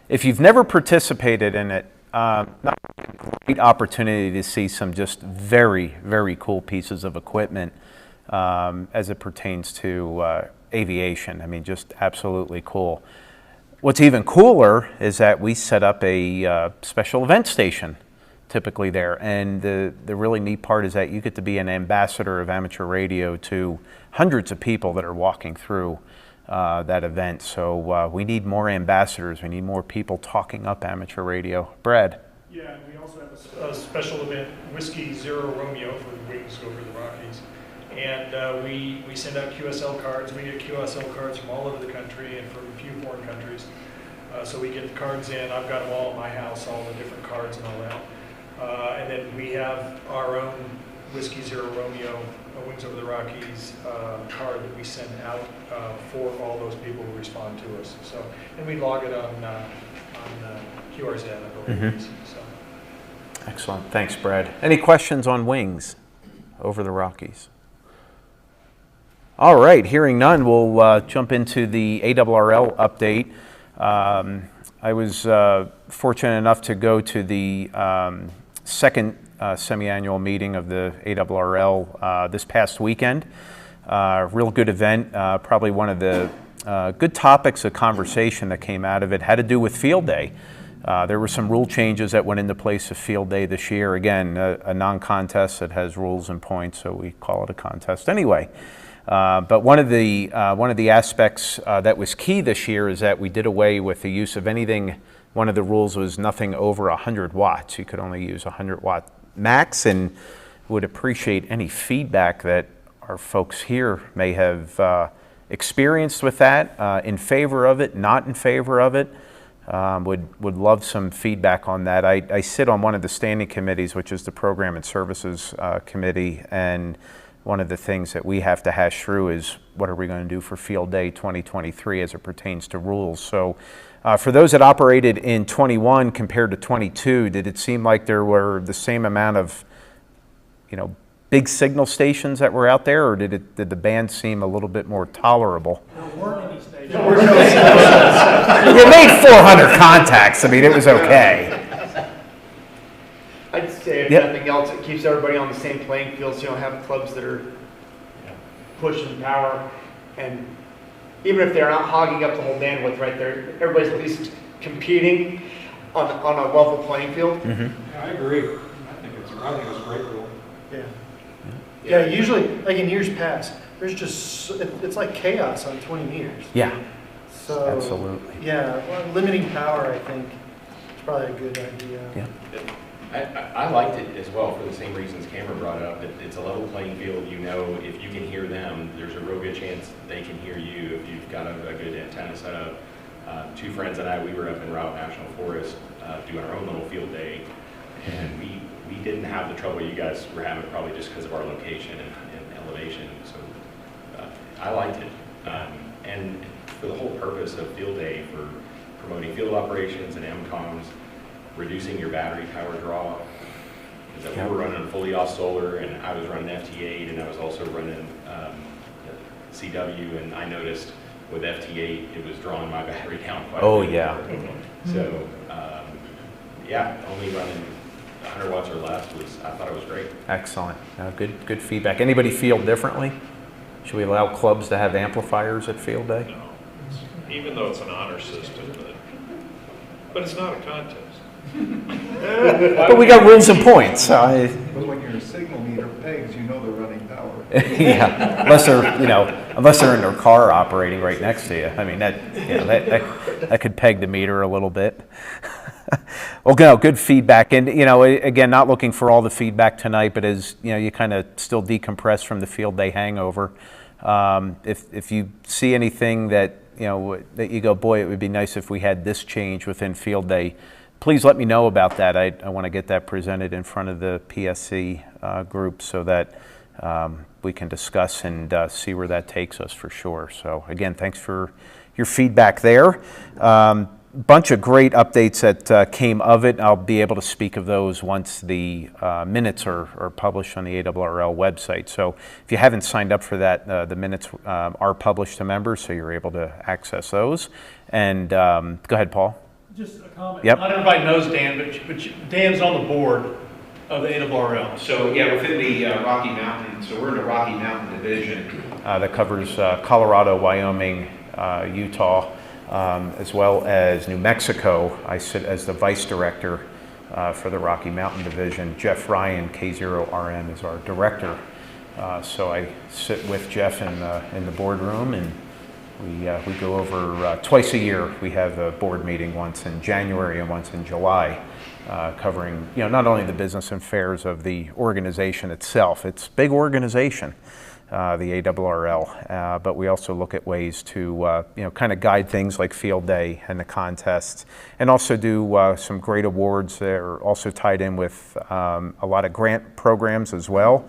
If you've never participated in it, not a great opportunity to see some just very, very cool pieces of equipment as it pertains to aviation. I mean, just absolutely cool. What's even cooler is that we set up a special event station typically there, and the really neat part is that you get to be an ambassador of amateur radio to hundreds of people that are walking through that event. So we need more ambassadors. We need more people talking up amateur radio. Brad.
Yeah, and we also have a special event, Whiskey Zero Romeo for Wings Over the Rockies. And we send out QSL cards. We get QSL cards from all over the country and from a few foreign countries. So we get the cards in. I've got them all at my house, all the different cards and all that. And then we have our own Whiskey Zero Romeo Wings Over the Rockies card that we send out for all those people who respond to us. So, and we log it on QRZ, I believe. So.
Excellent. Thanks, Brad. Any questions on Wings Over the Rockies? All right, hearing none, we'll jump into the ARRL update. I was fortunate enough to go to the second semi-annual meeting of the ARRL this past weekend. Real good event. Probably one of the good topics of conversation that came out of it had to do with Field Day. There were some rule changes that went into place of Field Day this year. Again, a non-contest that has rules and points, so we call it a contest. Anyway, But one of the aspects that was key this year is that we did away with the use of anything. One of the rules was nothing over 100 watts. You could only use 100 watt max, and would appreciate any feedback that our folks here may have experienced with that, in favor of it, not in favor of it. Would love some feedback on that. I sit on one of the standing committees, which is the Program and Services Committee, and one of the things that we have to hash through is what are we going to do for Field Day 2023 as it pertains to rules. So for those that operated in 21 compared to 22, did it seem like there were the same amount of, big signal stations that were out there, or did the band seem a little bit more tolerable?
There weren't any stations.
You made 400 contacts. I mean, it was okay.
I'd say if
Yep.
nothing else, it keeps everybody on the same playing field, so you don't have clubs that are pushing power, and even if they're not hogging up the whole bandwidth right there, everybody's at least competing on a level playing field.
Mm-hmm.
Yeah, I agree. I think it's a great rule.
Yeah, usually, like in years past, there's just, it's like chaos on 20 meters.
Yeah,
So,
absolutely.
yeah, well, limiting power, I think, is probably a good idea.
Yeah.
I liked it as well for the same reasons Cameron brought up. It's a level playing field. If you can hear them, there's a real good chance they can hear you if you've got a good antenna set up. Two friends and I, we were up in Route National Forest doing our own little field day, and we didn't have the trouble you guys were having, probably just because of our location and elevation. So I liked it. And for the whole purpose of field day, for promoting field operations and MCOMs, reducing your battery power draw, because we were running fully off solar, and I was running FT8, and I was also running CW, and I noticed with FT8 it was drawing my battery down quite a bit.
Yeah.
So yeah, only running 100 watts or less I thought it was great.
Excellent. Good feedback. Anybody feel differently? Should we allow clubs to have amplifiers at Field Day?
No, even though it's an honor system, but it's not a contest.
But we got rules and points.
But when your signal meter pegs, you know they're running power.
Yeah, unless they're in their car operating right next to you. I mean, that could peg the meter a little bit. Well, good feedback, and again, not looking for all the feedback tonight, but as you kind of still decompress from the Field Day hangover. If you see anything that that you go, boy, it would be nice if we had this change within Field Day, please let me know about that. I want to get that presented in front of the PSC group so that we can discuss and see where that takes us for sure. So again, thanks for your feedback there. Bunch of great updates that came of it. I'll be able to speak of those once the minutes are published on the ARRL website. So if you haven't signed up for that, the minutes are published to members, so you're able to access those. And go ahead, Paul.
Just a comment.
Yep.
Not everybody knows Dan, but Dan's on the board of the ARRL.
So yeah, within the Rocky Mountain, so we're in the Rocky Mountain Division.
That covers Colorado, Wyoming, Utah, as well as New Mexico. I sit as the vice director for the Rocky Mountain Division. Jeff Ryan, K0RM, is our director. So I sit with Jeff in the boardroom, and we go over twice a year. We have a board meeting, once in January and once in July, covering not only the business and affairs of the organization itself. It's a big organization, the ARRL, but we also look at ways to kind of guide things like Field Day and the contests, and also do some great awards that are also tied in with a lot of grant programs as well.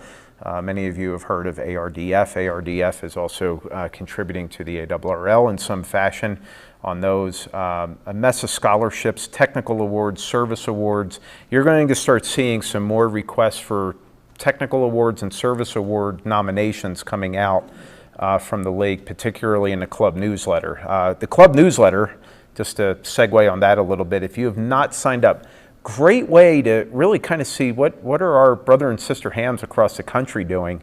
Many of you have heard of ARDF. ARDF is also contributing to the ARRL in some fashion on those. A mess of scholarships, technical awards, service awards. You're going to start seeing some more requests for technical awards and service award nominations coming out from the league, particularly in the club newsletter. The club newsletter, just to segue on that a little bit, if you have not signed up, great way to really kind of see what are our brother and sister hams across the country doing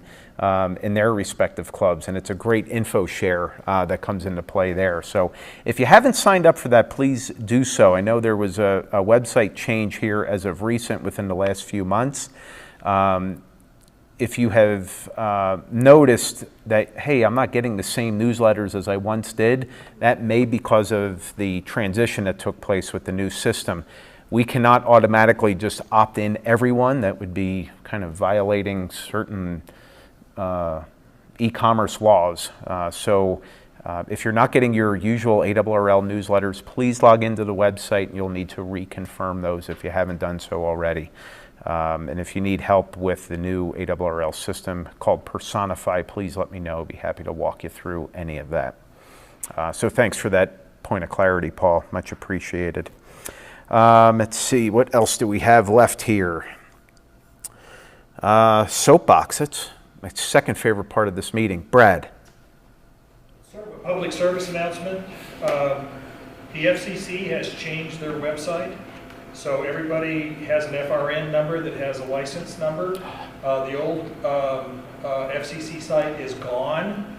in their respective clubs, and it's a great info share that comes into play there. So if you haven't signed up for that, please do so. I know there was a website change here as of recent within the last few months. if you have noticed that, hey, I'm not getting the same newsletters as I once did, that may be because of the transition that took place with the new system. We cannot automatically just opt in everyone. That would be kind of violating certain e-commerce laws. So if you're not getting your usual ARRL newsletters, please log into the website and you'll need to reconfirm those if you haven't done so already. And if you need help with the new ARRL system called Personify, please let me know. I'll be happy to walk you through any of that. So thanks for that point of clarity, Paul. Much appreciated. Let's see, what else do we have left here? Soapbox, that's my second favorite part of this meeting. Brad.
Sort of a public service announcement. The FCC has changed their website. So everybody has an FRN number that has a license number. The old FCC site is gone.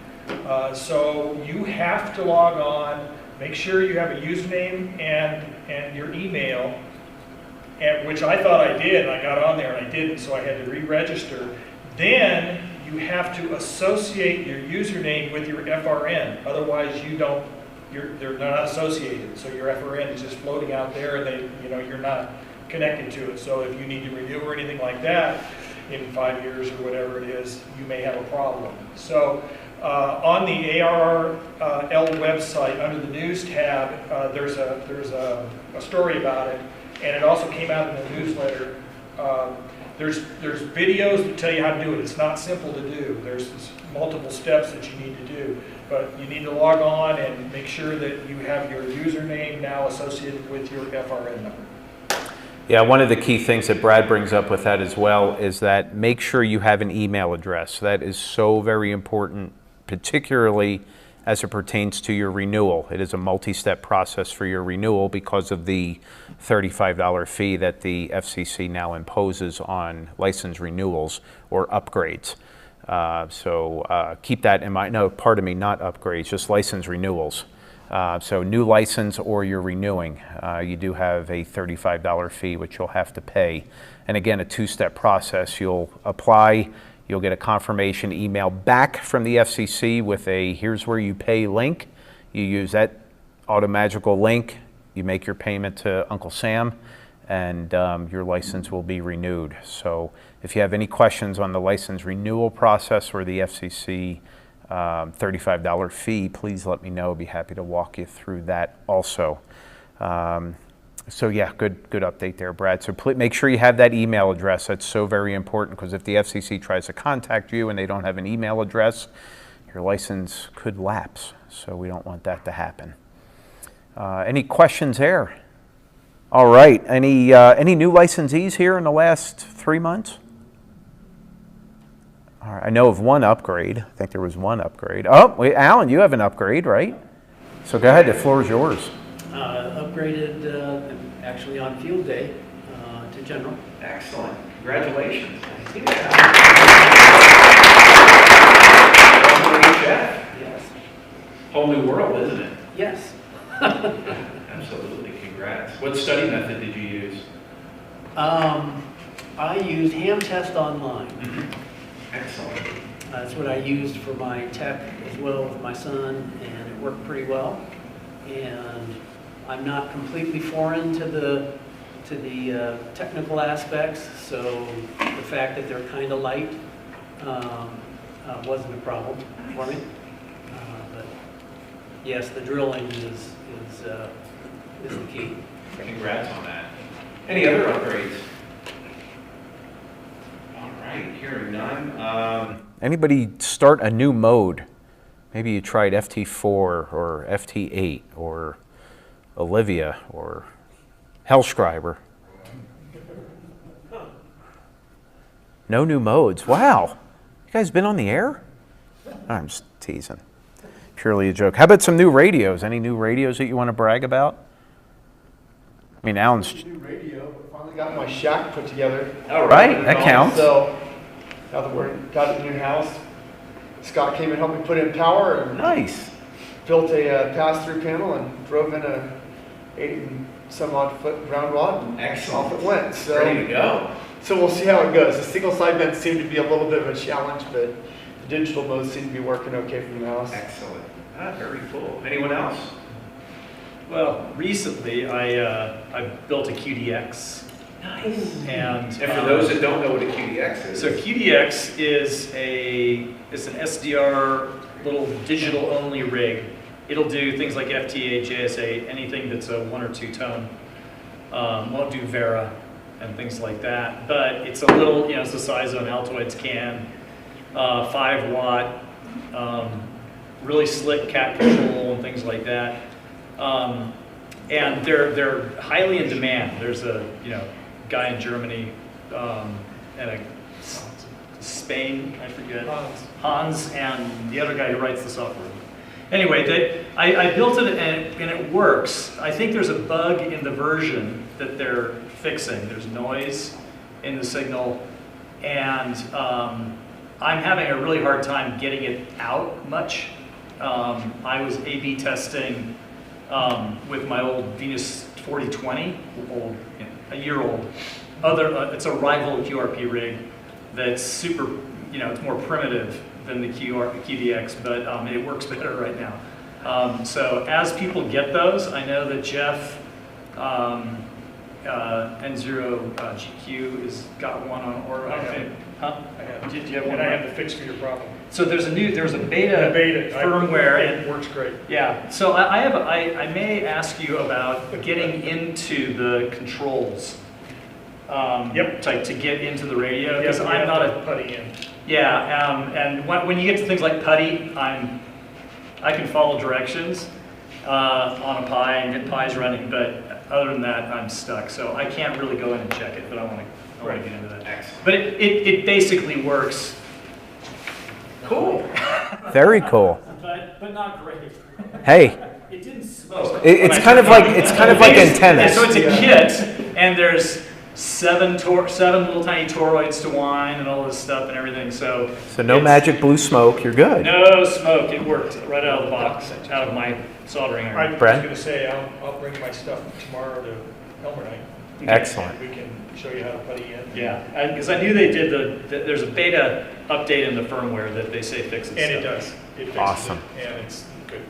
So you have to log on, make sure you have a username and your email, which I thought I did, and I got on there and I didn't, so I had to re-register. Then you have to associate your username with your FRN. Otherwise they're not associated, so your FRN is just floating out there, and you're not connected to it. So if you need to renew or anything like that in 5 years or whatever it is, you may have a problem. So on the ARRL website, under the news tab, there's a story about it, and it also came out in the newsletter. There's videos that tell you how to do it. It's not simple to do. There's multiple steps that you need to do. But you need to log on and make sure that you have your username now associated with your FRN number.
Yeah, one of the key things that Brad brings up with that as well is that make sure you have an email address. That is so very important, particularly as it pertains to your renewal. It is a multi-step process for your renewal because of the $35 fee that the FCC now imposes on license renewals or upgrades. So keep that in mind. No, pardon me, not upgrades, just license renewals. So new license or you're renewing, you do have a $35 fee which you'll have to pay. And again, a two-step process. You'll apply, you'll get a confirmation email back from the FCC with a here's where you pay link. You use that automagical link, you make your payment to Uncle Sam, and your license will be renewed. So if you have any questions on the license renewal process or the FCC $35 fee, please let me know. I'll be happy to walk you through that also. So yeah, good update there, Brad. So make sure you have that email address. That's so very important, because if the FCC tries to contact you and they don't have an email address, your license could lapse. So we don't want that to happen. Any questions there? All right, any new licensees here in the last 3 months? All right, I know of one upgrade. I think there was one upgrade. Oh, wait, Alan, you have an upgrade, right? So go ahead, the floor is yours.
Upgraded actually on field day to general.
Excellent. Congratulations.
Yes.
Whole new world, isn't it?
Yes.
Absolutely. Congrats. What study method did you use?
I used Ham Test Online.
Excellent.
That's what I used for my tech as well with my son, and it worked pretty well. And I'm not completely foreign to the technical aspects, so the fact that they're kind of light wasn't a problem for me. But yes, the drilling is the key.
Congrats on that. Any other upgrades? All right, hearing none.
Anybody start a new mode? Maybe you tried FT4 or FT8 or Olivia or Hellscriber. No new modes. Wow. You guys been on the air? I'm just teasing. Purely a joke. How about some new radios? Any new radios that you want to brag about? I mean, Alan's...
New radio. Finally got my shack put together.
All right, that counts.
So, now that we got a new house, Scott came and helped me put in power. And
nice.
Built a pass-through panel and drove in a 8 and some odd foot ground rod. And
excellent.
Off it went. So,
ready to go.
So we'll see how it goes. The single sideband seemed to be a little bit of a challenge, but the digital modes seem to be working okay for the mouse.
Excellent. Very cool. Anyone else?
Well, recently I built a QDX.
Nice.
And
for those that don't know what a QDX is.
So QDX is it's an SDR little digital only rig. It'll do things like FTA, JSA, anything that's a 1 or 2 tone. Won't do Vera and things like that. But it's a little, it's the size of an Altoids can, 5 watt, really slick cat control and things like that. And they're highly in demand. There's a guy in Germany and a Spain, I forget, Hans, and the other guy who writes the software. Anyway, I built it and it works. I think there's a bug in the version that they're fixing. There's noise in the signal, and I'm having a really hard time getting it out much. I was A/B testing with my old Venus 4020, a year old. It's a rival QRP rig that's super, it's more primitive than the QDX, but it works better right now. So as people get those, I know that Jeff N0GQ has got one on order. I have. Did you have one?
And I have the fix for your problem.
So there's a beta firmware.
It works great.
Yeah. So I may ask you about getting into the controls. To get into the radio, because I'm not a
putty in.
Yeah, and when you get to things like putty, I can follow directions on a Pi and get Pi's running, but other than that, I'm stuck. So I can't really go in and check it, but I want to get into that. Excellent. But it basically works.
Cool.
Very cool.
But not great.
Hey.
It didn't smoke.
It's kind of like antennas.
So it's a kit, and there's 7 little tiny toroids to wine and all this stuff and everything. So
no magic blue smoke. You're good.
No smoke. It worked right out of the box, out of my soldering iron.
I was going to say I'll bring my stuff tomorrow to Elmer Night.
Excellent.
We can show you how to putty in.
Yeah, because I knew they did there's a beta update in the firmware that they say fixes
and
stuff.
it does. It fixes
Awesome.
it, and it's good.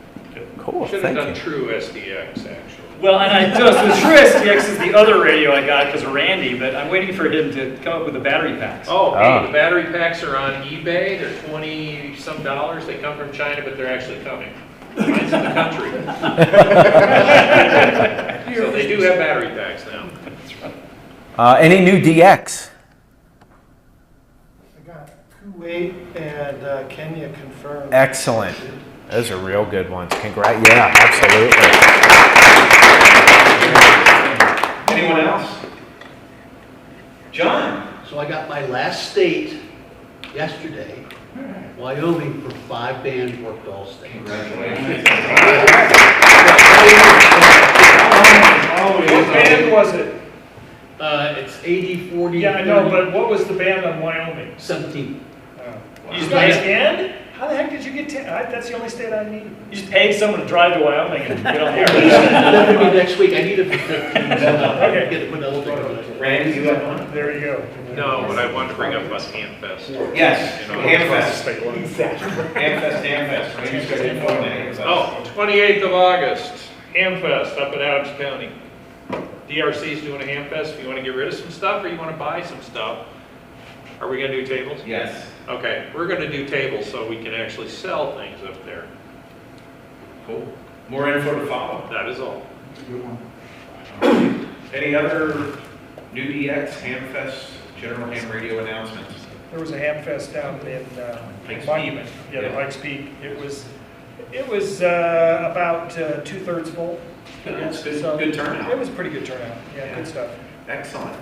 Cool.
Should have
Thank
done
you.
true SDX actually.
Well, and the True SDX is the other radio I got because of Randy, but I'm waiting for him to come up with the battery packs.
The battery packs are on eBay. They're $20-some. They come from China, but they're actually coming. Mine's in the country. So they do have battery packs now.
Any new DX?
I got Kuwait and Kenya confirmed.
Excellent. Those are real good ones. Congrats. Yeah, absolutely.
Anyone else? John?
So I got my last state yesterday. Wyoming for 5 bands worked all state.
Congratulations.
What band was it?
It's 80-40.
Yeah, I know, but what was the band on Wyoming?
17.
You just
Nice
paid,
band? How the heck did you get 10? That's the only state I need.
you just paid someone to drive to Wyoming and get on the air.
That could be next week. I need it for 15.
Okay.
Get to put another thing on it.
Randy, you have one?
There you go.
No, but I wanted to bring up about Hamfest.
Yes,
You know,
Hamfest.
Exactly.
Hamfest. Randy's got info on the Hamfest.
28th of August, Hamfest up in Adams County. DRC is doing a Hamfest. If you want to get rid of some stuff or you want to buy some stuff, are we going to do tables?
Yes.
Okay, we're going to do tables so we can actually sell things up there.
Cool. More info to follow.
That is all.
Any other new DX, Hamfest, General Ham Radio announcements?
There was a Hamfest down in
Pikes
Monument.
Peak.
Yeah, the
Yeah.
Pikes Peak. It was about 2/3 full.
It's good,
So
good turnout.
It was pretty good turnout. Yeah, good stuff.
Excellent.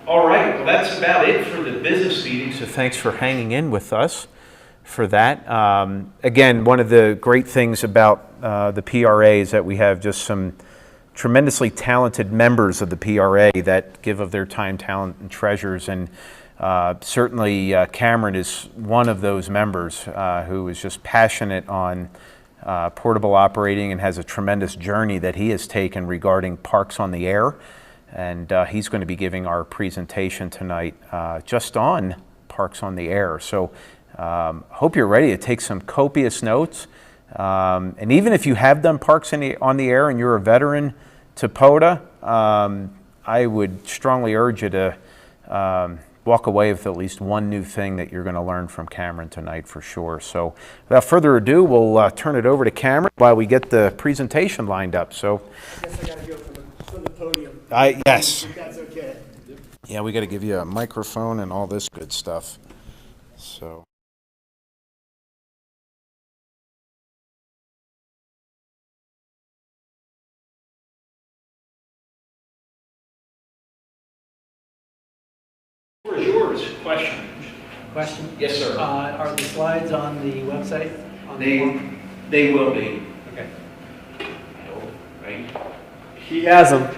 All right, well, that's about it for the business meeting.
So thanks for hanging in with us for that. Again, one of the great things about the PRA is that we have just some tremendously talented members of the PRA that give of their time, talent, and treasures. And certainly Cameron is one of those members who is just passionate on portable operating and has a tremendous journey that he has taken regarding parks on the air. and he's going to be giving our presentation tonight just on Parks on the Air. So hope you're ready to take some copious notes. And even if you have done Parks on the Air and you're a veteran to POTA, I would strongly urge you to walk away with at least one new thing that you're going to learn from Cameron tonight for sure. So without further ado, we'll turn it over to Cameron while we get the presentation lined up. So
I guess I got to go from the podium.
yes.
If that's okay.
Yeah, we got to give you a microphone and all this good stuff. So.
What is yours? Question.
Question?
Yes, sir.
Are the slides on the website? On the form?
They will be.
Okay.
Right.
He has them.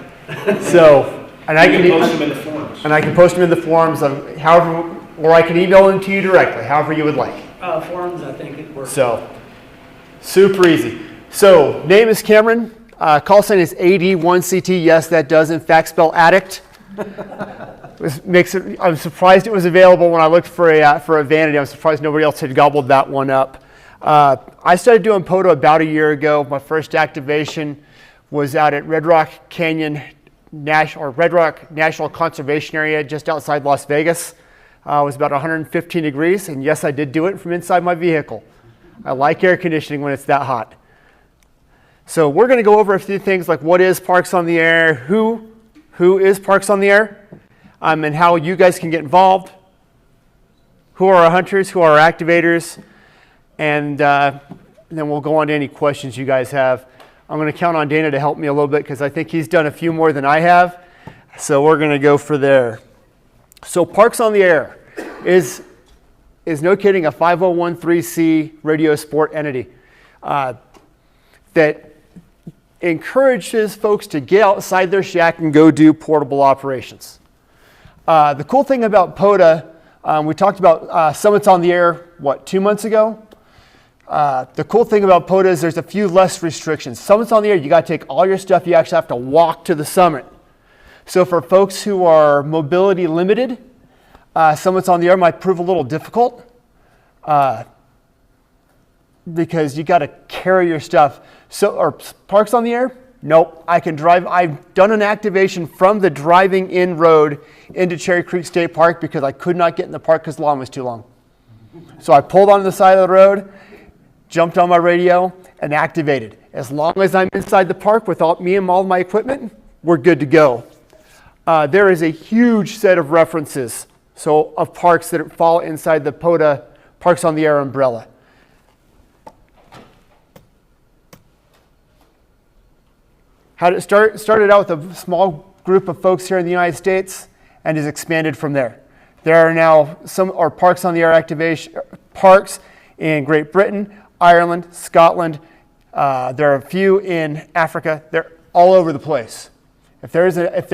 So, and I can
post them in the forums.
And I can post them in the forums of however, or I can email them to you directly, however you would like.
Forums, I think it works.
So, super easy. So, name is Cameron. Call sign is AD1CT. Yes, that does in fact spell addict. I'm surprised it was available when I looked for a vanity. I'm surprised nobody else had gobbled that one up. I started doing POTA about a year ago. My first activation was out at Red Rock National Conservation Area just outside Las Vegas. It was about 115 degrees, and yes, I did do it from inside my vehicle. I like air conditioning when it's that hot. So we're going to go over a few things like what is Parks on the Air, who is Parks on the Air, and how you guys can get involved, who are our hunters, who are our activators, and then we'll go on to any questions you guys have. I'm going to count on Dana to help me a little bit because I think he's done a few more than I have. So we're going to go for there. So Parks on the Air is no kidding, a 501(c) radio sport entity that encourages folks to get outside their shack and go do portable operations. The cool thing about POTA, we talked about Summits on the Air, 2 months ago? The cool thing about POTA is there's a few less restrictions. Summits on the Air, you got to take all your stuff. You actually have to walk to the summit. So for folks who are mobility limited, Summits on the Air might prove a little difficult because you got to carry your stuff. So, or Parks on the Air? Nope, I can drive. I've done an activation from the driving in road into Cherry Creek State Park because I could not get in the park because the lawn was too long. So I pulled on the side of the road, jumped on my radio, and activated. As long as I'm inside the park with me and all my equipment, we're good to go. There is a huge set of references of parks that fall inside the POTA Parks on the Air umbrella. It started out with a small group of folks here in the United States and has expanded from there. There are now Parks on the Air activation parks in Great Britain, Ireland, Scotland. There are a few in Africa. They're all over the place. If there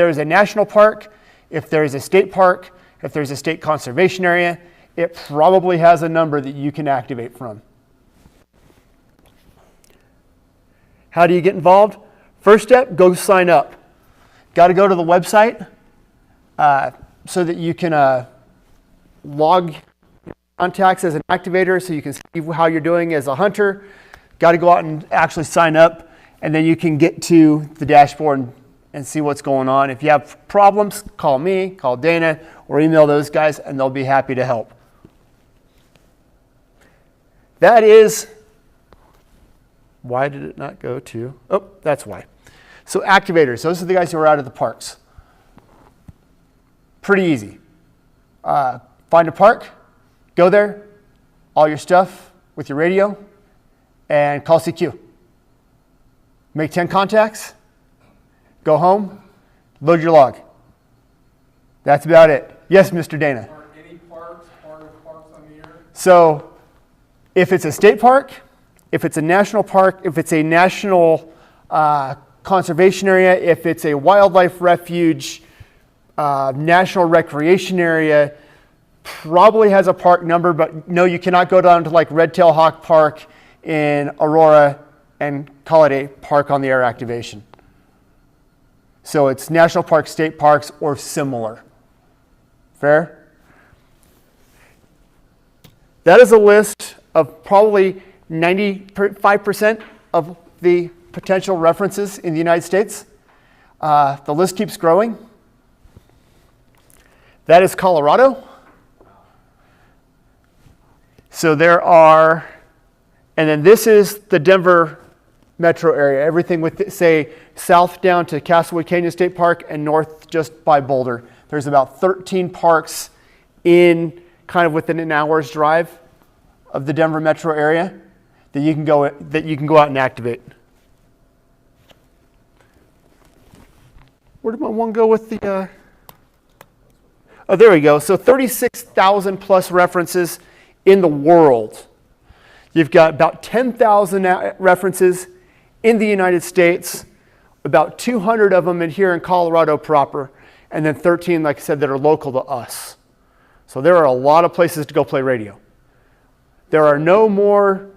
is a national park, if there is a state park, if there's a state conservation area, it probably has a number that you can activate from. How do you get involved? First step, go sign up. Got to go to the website so that you can log contacts as an activator so you can see how you're doing as a hunter. Got to go out and actually sign up, and then you can get to the dashboard and see what's going on. If you have problems, call me, call Dana, or email those guys, and they'll be happy to help. That is, why did it not go to, oh, that's why. So activators, those are the guys who are out of the parks. Pretty easy. Find a park, go there, all your stuff with your radio, and call CQ. Make 10 contacts, go home, load your log. That's about it. Yes, Mr. Dana.
Are any parks part of Parks on the Air?
So if it's a state park, if it's a national park, if it's a national conservation area, if it's a wildlife refuge, national recreation area, probably has a park number, but no, you cannot go down to like Red-tailed Hawk Park in Aurora and call it a Park on the Air activation.
So it's national parks, state parks, or similar. Fair? That is a list of probably 95% of the potential references in the United States. The list keeps growing. That is Colorado. So there are, and then this is the Denver metro area, everything with, say, south down to Castlewood Canyon State Park and north just by Boulder. There's about 13 parks in kind of within an hour's drive of the Denver metro area that you can go out and activate. Where did my one go with the, oh, there we go. So 36,000 plus references in the world. You've got about 10,000 references in the United States, about 200 of them in here in Colorado proper, and then 13, like I said, that are local to us. So there are a lot of places to go play radio. There are no more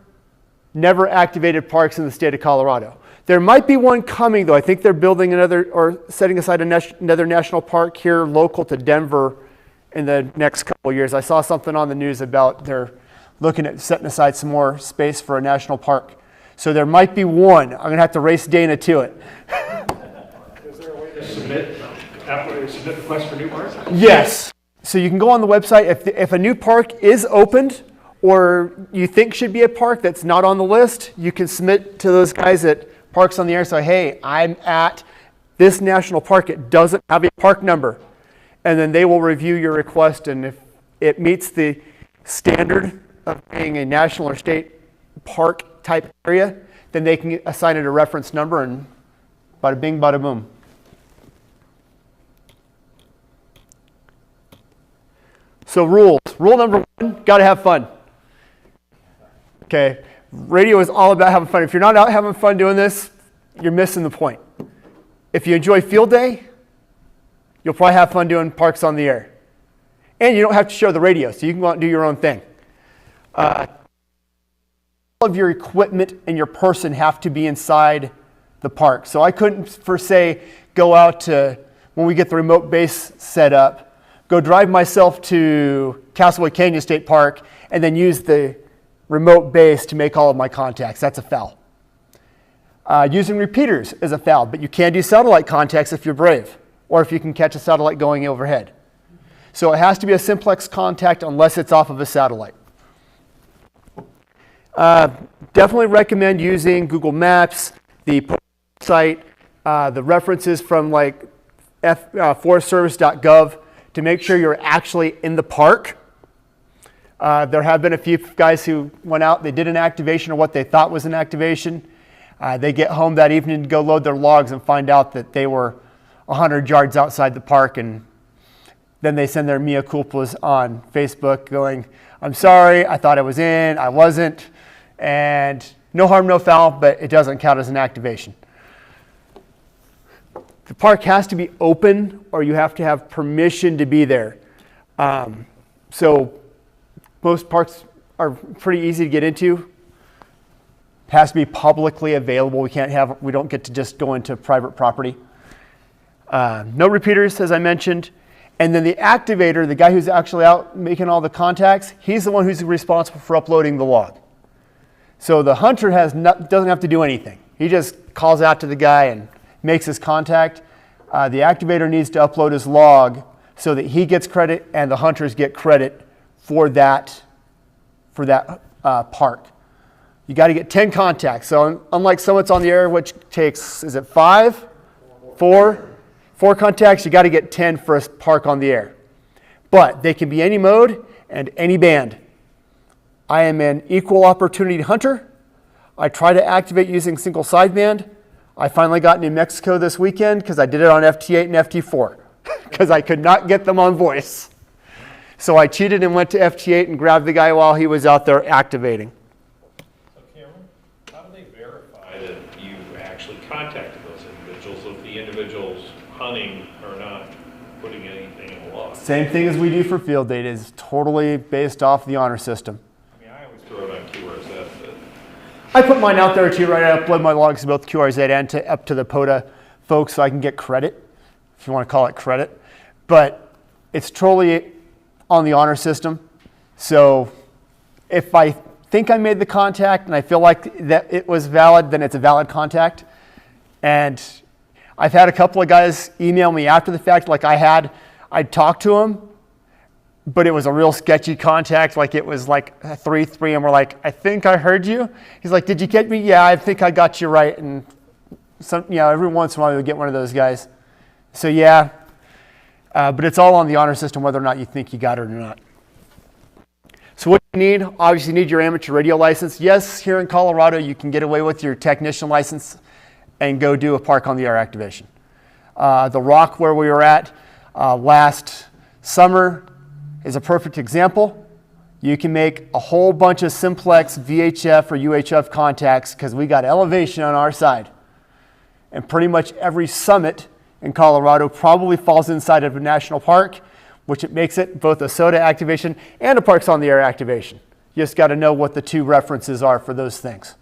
never activated parks in the state of Colorado. There might be one coming, though. I think they're building another, or setting aside another national park here local to Denver in the next couple of years. I saw something on the news about they're looking at setting aside some more space for a national park. So there might be one. I'm going to have to race Dana to it.
Is there a way to submit requests for new parks?
Yes. So you can go on the website. If a new park is opened or you think should be a park that's not on the list, you can submit to those guys at Parks on the Air. Say, hey, I'm at this national park. It doesn't have a park number. And then they will review your request. And if it meets the standard of being a national or state park type area, then they can assign it a reference number, and bada bing, bada boom. So rules. Rule number one, got to have fun. Okay, radio is all about having fun. If you're not out having fun doing this, you're missing the point. If you enjoy field day, you'll probably have fun doing Parks on the Air. And you don't have to share the radio, so you can go out and do your own thing. All of your equipment and your person have to be inside the park. So I couldn't, per se, go out to, when we get the remote base set up, go drive myself to Castlewood Canyon State Park and then use the remote base to make all of my contacts. That's a foul. Using repeaters is a foul, but you can do satellite contacts if you're brave, or if you can catch a satellite going overhead. So it has to be a simplex contact unless it's off of a satellite. Definitely recommend using Google Maps, the POTA site, the references from like forestservice.gov to make sure you're actually in the park. There have been a few guys who went out, they did an activation or what they thought was an activation. They get home that evening to go load their logs and find out that they were 100 yards outside the park, and then they send their mea culpas on Facebook going, I'm sorry, I thought I was in, I wasn't, and no harm, no foul, but it doesn't count as an activation. The park has to be open or you have to have permission to be there. So most parks are pretty easy to get into. It has to be publicly available. We don't get to just go into private property. No repeaters, as I mentioned. And then the activator, the guy who's actually out making all the contacts, he's the one who's responsible for uploading the log. So the hunter doesn't have to do anything. He just calls out to the guy and makes his contact. The activator needs to upload his log so that he gets credit and the hunters get credit for that park. You got to get 10 contacts. So unlike Summits on the Air, which takes, is it 5? 4 contacts, you got to get 10 for a park on the air. But they can be any mode and any band. I am an equal opportunity hunter. I try to activate using single sideband. I finally got New Mexico this weekend because I did it on FT8 and FT4 because I could not get them on voice. So I cheated and went to FT8 and grabbed the guy while he was out there activating.
So Cameron, how do they verify that you actually contacted those individuals if the individuals hunting are not putting anything in the log?
Same thing as we do for field data, is totally based off the honor system.
I mean, I always throw it on QRZ, but
I put mine out there too, right? I upload my logs to both QRZ and up to the POTA folks so I can get credit. if you want to call it credit, but it's totally on the honor system. So if I think I made the contact and I feel like that it was valid, then it's a valid contact. And I've had a couple of guys email me after the fact, like I'd talked to him, but it was a real sketchy contact. Like it was like 3-3, and we're like, I think I heard you. He's like, did you get me? Yeah, I think I got you right. And some, every once in a while we get one of those guys. So yeah, but it's all on the honor system, whether or not you think you got it or not. So what do you need? Obviously you need your amateur radio license. Yes, here in Colorado, you can get away with your technician license and go do a park on the air activation. The Rock where we were at last summer is a perfect example. You can make a whole bunch of simplex VHF or UHF contacts because we got elevation on our side. And pretty much every summit in Colorado probably falls inside of a national park, which it makes it both a SOTA activation and a parks on the air activation. You just got to know what the two references are for those things.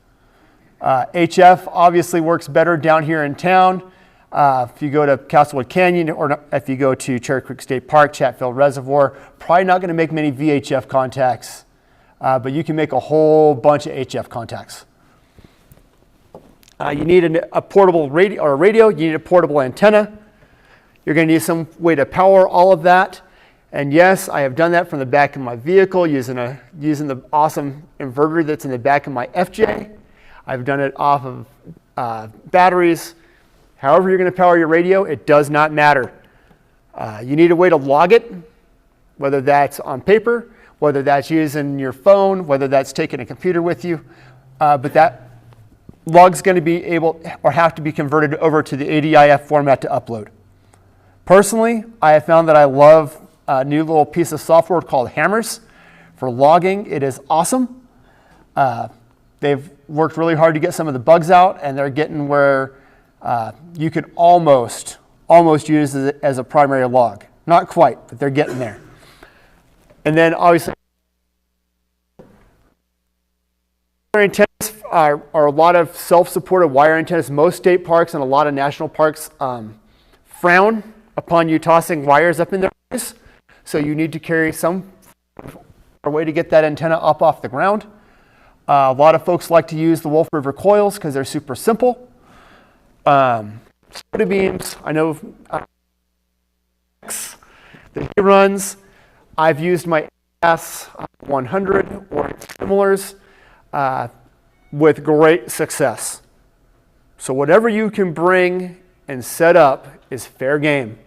HF obviously works better down here in town. If you go to Castlewood Canyon or if you go to Cherry Creek State Park, Chatfield Reservoir, probably not going to make many VHF contacts, but you can make a whole bunch of HF contacts. You need a portable radio, you need a portable antenna. You're going to need some way to power all of that. And yes, I have done that from the back of my vehicle using the awesome inverter that's in the back of my FJ. I've done it off of batteries. However you're going to power your radio, it does not matter. You need a way to log it, whether that's on paper, whether that's using your phone, whether that's taking a computer with you. But that log's going to be able or have to be converted over to the ADIF format to upload. Personally, I have found that I love a new little piece of software called Hammers for logging. It is awesome. They've worked really hard to get some of the bugs out, and they're getting where you could almost use it as a primary log. Not quite, but they're getting there. And then obviously, wire antennas are a lot of self-supported wire antennas. Most state parks and a lot of national parks frown upon you tossing wires up in their face. So you need to carry some way to get that antenna up off the ground. A lot of folks like to use the Wolf River coils because they're super simple. SOTA beams, I know the runs. I've used my S100 or similars with great success. So whatever you can bring and set up is fair game.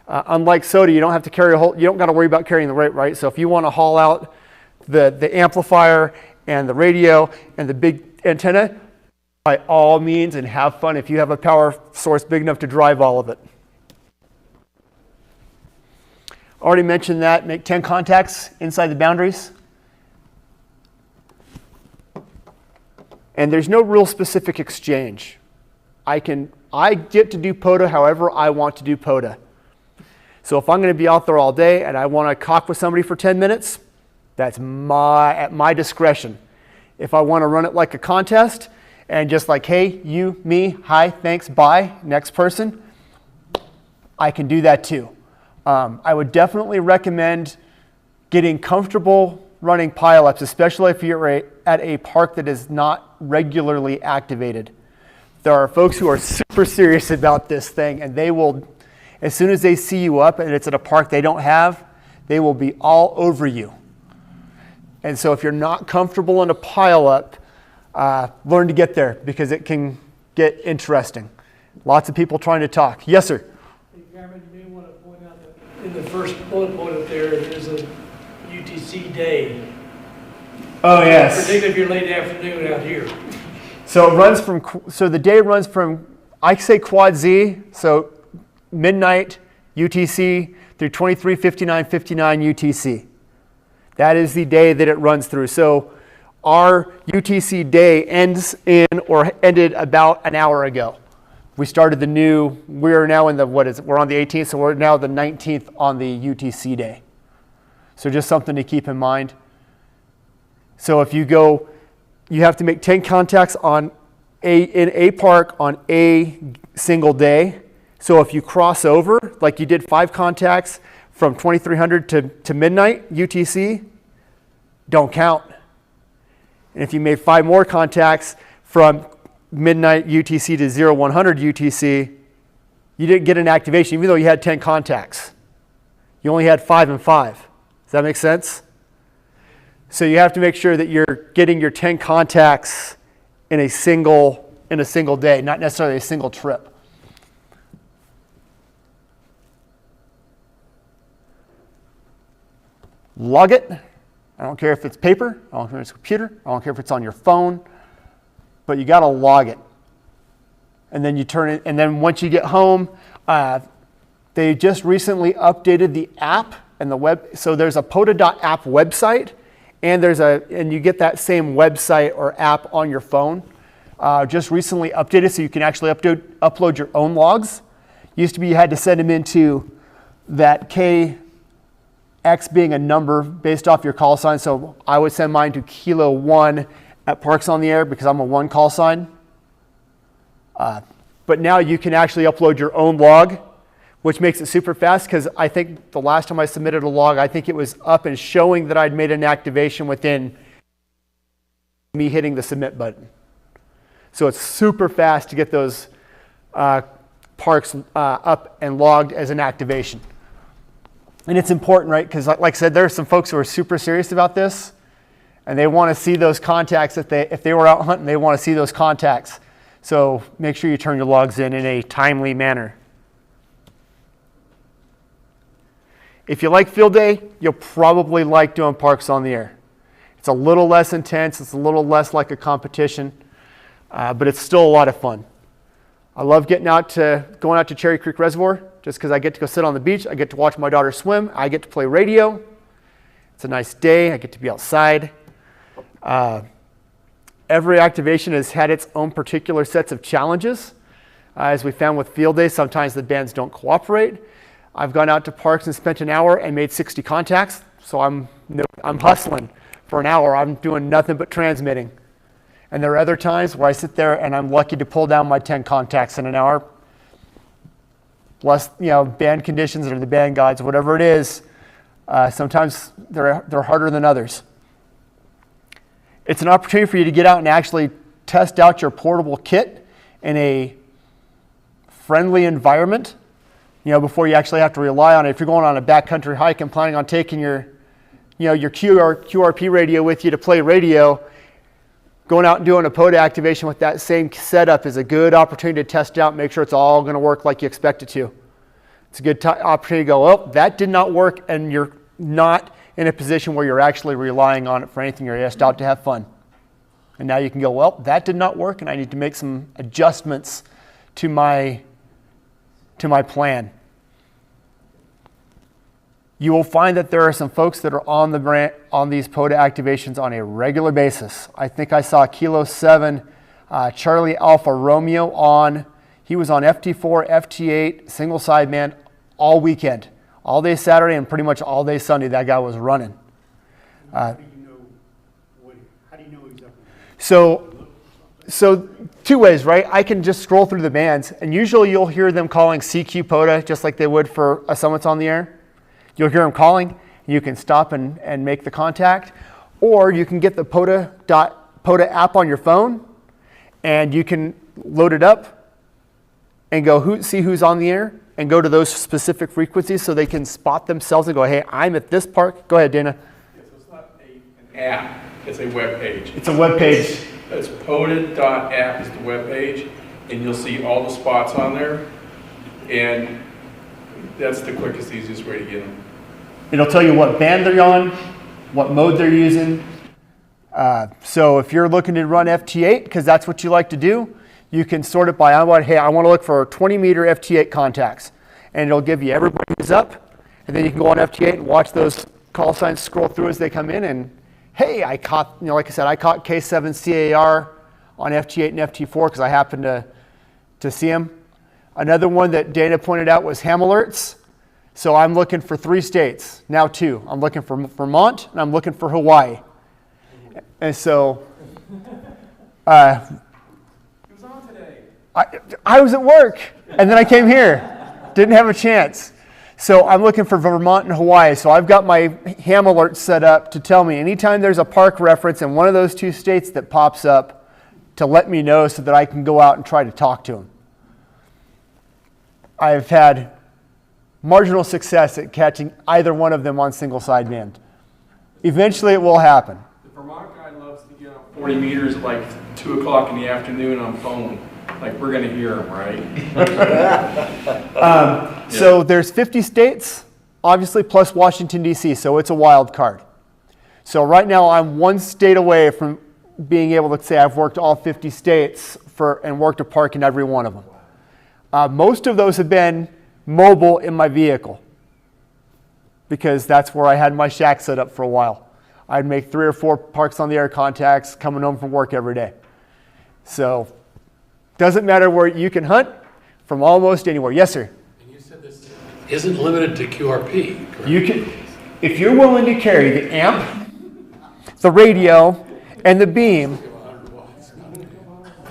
Unlike SOTA, you don't have to carry you don't got to worry about carrying the weight, right? So if you want to haul out the amplifier and the radio and the big antenna, by all means, and have fun if you have a power source big enough to drive all of it. Already mentioned that, make 10 contacts inside the boundaries. And there's no real specific exchange. I get to do POTA however I want to do POTA. So if I'm going to be out there all day and I want to talk with somebody for 10 minutes, that's at my discretion. If I want to run it like a contest and just like, hey, you, me, hi, thanks, bye, next person, I can do that too. I would definitely recommend getting comfortable running pileups, especially if you're at a park that is not regularly activated. There are folks who are super serious about this thing, and they will, as soon as they see you up and it's at a park they don't have, they will be all over you. And so if you're not comfortable in a pileup, learn to get there because it can get interesting. Lots of people trying to talk. Yes, sir?
Hey, Cameron, you may want to point out that in the first bullet point up there's a UTC day.
Oh, yes.
Particularly if you're late afternoon out here.
So it runs so the day runs from, I say quad Z, so midnight UTC through 23:59:59 UTC. That is the day that it runs through. So our UTC day ended about an hour ago. We started we're now in we're on the 18th, so we're now the 19th on the UTC day. So just something to keep in mind. So if you go, you have to make 10 contacts in a park on a single day. So if you cross over, like you did 5 contacts from 2300 to midnight UTC, don't count. And if you made 5 more contacts from midnight UTC to 0100 UTC, you didn't get an activation, even though you had 10 contacts. You only had 5 and 5. Does that make sense? So you have to make sure that you're getting your 10 contacts in a single day, not necessarily a single trip. Log it. I don't care if it's paper, I don't care if it's a computer, I don't care if it's on your phone, but you got to log it. And then you turn it, and then once you get home, they just recently updated the app and the web. So there's a POTA.app website, and you get that same website or app on your phone. Just recently updated, so you can actually upload your own logs. Used to be you had to send them into that KX being a number based off your call sign. So I would send mine to Kilo 1 at Parks on the Air because I'm a 1 call sign. But now you can actually upload your own log, which makes it super fast, because I think the last time I submitted a log, I think it was up and showing that I'd made an activation within me hitting the submit button. So it's super fast to get those parks up and logged as an activation. And it's important, right? Because like I said, there are some folks who are super serious about this, and they want to see those contacts. If they were out hunting, they want to see those contacts. So make sure you turn your logs in a timely manner. If you like field day, you'll probably like doing Parks on the Air. It's a little less intense, it's a little less like a competition, but it's still a lot of fun. I love going out to Cherry Creek Reservoir just because I get to go sit on the beach, I get to watch my daughter swim, I get to play radio. It's a nice day, I get to be outside. Every activation has had its own particular sets of challenges. As we found with field day, sometimes the bands don't cooperate. I've gone out to parks and spent an hour and made 60 contacts, so I'm hustling for an hour. I'm doing nothing but transmitting. And there are other times where I sit there and I'm lucky to pull down my 10 contacts in an hour. Plus, band conditions or the band guides, whatever it is, sometimes they're harder than others. It's an opportunity for you to get out and actually test out your portable kit in a friendly environment, before you actually have to rely on it. If you're going on a backcountry hike and planning on taking your QRP radio with you to play radio, going out and doing a POTA activation with that same setup is a good opportunity to test out, make sure it's all going to work like you expect it to. It's a good opportunity to go, well, that did not work, and you're not in a position where you're actually relying on it for anything. You're just out to have fun. And now you can go, well, that did not work, and I need to make some adjustments to my plan. You will find that there are some folks that are on these POTA activations on a regular basis. I think I saw Kilo 7, Charlie Alpha Romeo on. He was on FT4, FT8, single sideman all weekend. All day Saturday and pretty much all day Sunday, that guy was running. How do you know he's up? So 2 ways, right? I can just scroll through the bands, and usually you'll hear them calling CQ POTA just like they would for a Summits on the Air. You'll hear them calling. You can stop and make the contact, or you can get the POTA app on your phone, and you can load it up and go see who's on the air and go to those specific frequencies so they can spot themselves and go, hey, I'm at this park. Go ahead, Dana.
Yeah, so it's not an app, it's a web page.
It's a web page.
It's POTA.app is the web page, and you'll see all the spots on there, and that's the quickest, easiest way to get them.
It'll tell you what band they're on, what mode they're using. So if you're looking to run FT8, because that's what you like to do, you can sort it by, I want to look for 20-meter FT8 contacts. And it'll give you everybody who's up, and then you can go on FT8 and watch those call signs scroll through as they come in, and hey, I caught, like I said, I caught K7CAR on FT8 and FT4 because I happened to see him. Another one that Dana pointed out was ham alerts. So I'm looking for 3 states, now 2. I'm looking for Vermont, and I'm looking for Hawaii. And so
It was on today.
I was at work, and then I came here. Didn't have a chance. So I'm looking for Vermont and Hawaii. So I've got my ham alert set up to tell me anytime there's a park reference in one of those two states that pops up to let me know so that I can go out and try to talk to them. I've had marginal success at catching either one of them on single sideband. Eventually it will happen.
The Vermont guy loves to get out 40 meters at like 2 o'clock in the afternoon on phone. Like, we're going to hear him, right?
So there's 50 states, obviously, plus Washington, D.C., so it's a wild card. So right now I'm one state away from being able to say I've worked all 50 states and worked a park in every one of them. Most of those have been mobile in my vehicle because that's where I had my shack set up for a while. I'd make 3 or 4 parks on the air contacts coming home from work every day. So doesn't matter where you can hunt from almost anywhere. Yes, sir?
And you said this isn't limited to QRP, correct?
You can, if you're willing to carry the amp, the radio, and the beam.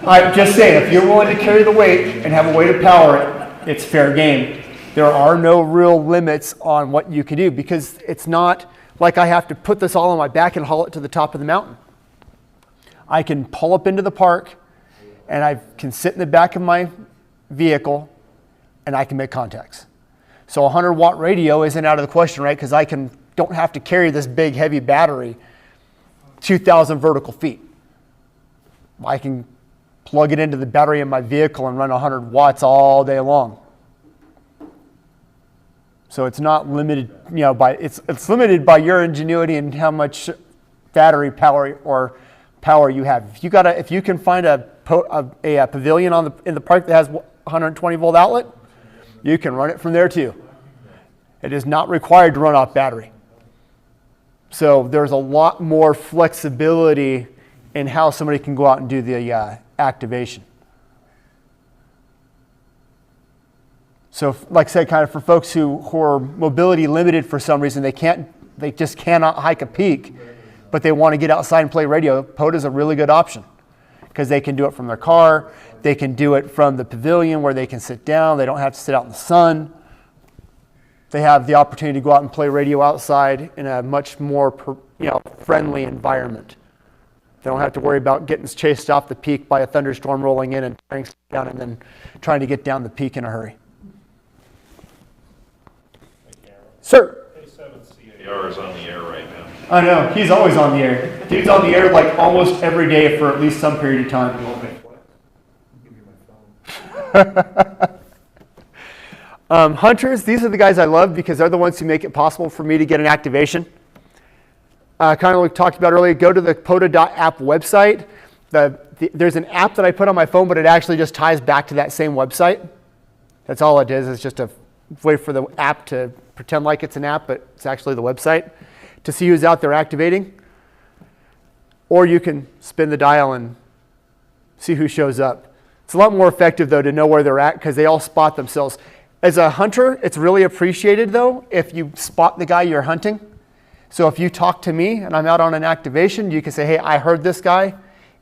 I'm just saying, if you're willing to carry the weight and have a way to power it, it's fair game. There are no real limits on what you can do because it's not like I have to put this all on my back and haul it to the top of the mountain. I can pull up into the park and I can sit in the back of my vehicle and I can make contacts. So a 100-watt radio isn't out of the question, right? Because don't have to carry this big heavy battery 2,000 vertical feet. I can plug it into the battery in my vehicle and run 100 watts all day long. So it's not limited, it's limited by your ingenuity and how much battery power you have. If you can find a pavilion in the park that has 120 volt outlet, you can run it from there too. It is not required to run off battery. So there's a lot more flexibility in how somebody can go out and do the activation. So like I said, kind of for folks who are mobility limited for some reason, they just cannot hike a peak, but they want to get outside and play radio, POTA is a really good option because they can do it from their car. They can do it from the pavilion where they can sit down. They don't have to sit out in the sun. They have the opportunity to go out and play radio outside in a much more friendly environment. They don't have to worry about getting chased off the peak by a thunderstorm rolling in and tearing down and then trying to get down the peak in a hurry. Sir?
K7CAR is on the air right now.
I know, he's always on the air. Dude's on the air like almost every day for at least some period of time. Hunters, these are the guys I love because they're the ones who make it possible for me to get an activation. Kind of like we talked about earlier, go to the POTA.app website. There's an app that I put on my phone, but it actually just ties back to that same website. That's all it is. It's just a way for the app to pretend like it's an app, but it's actually the website to see who's out there activating. Or you can spin the dial and see who shows up. It's a lot more effective, though, to know where they're at because they all spot themselves. As a hunter, it's really appreciated, though, if you spot the guy you're hunting. So if you talk to me and I'm out on an activation, you can say, hey, I heard this guy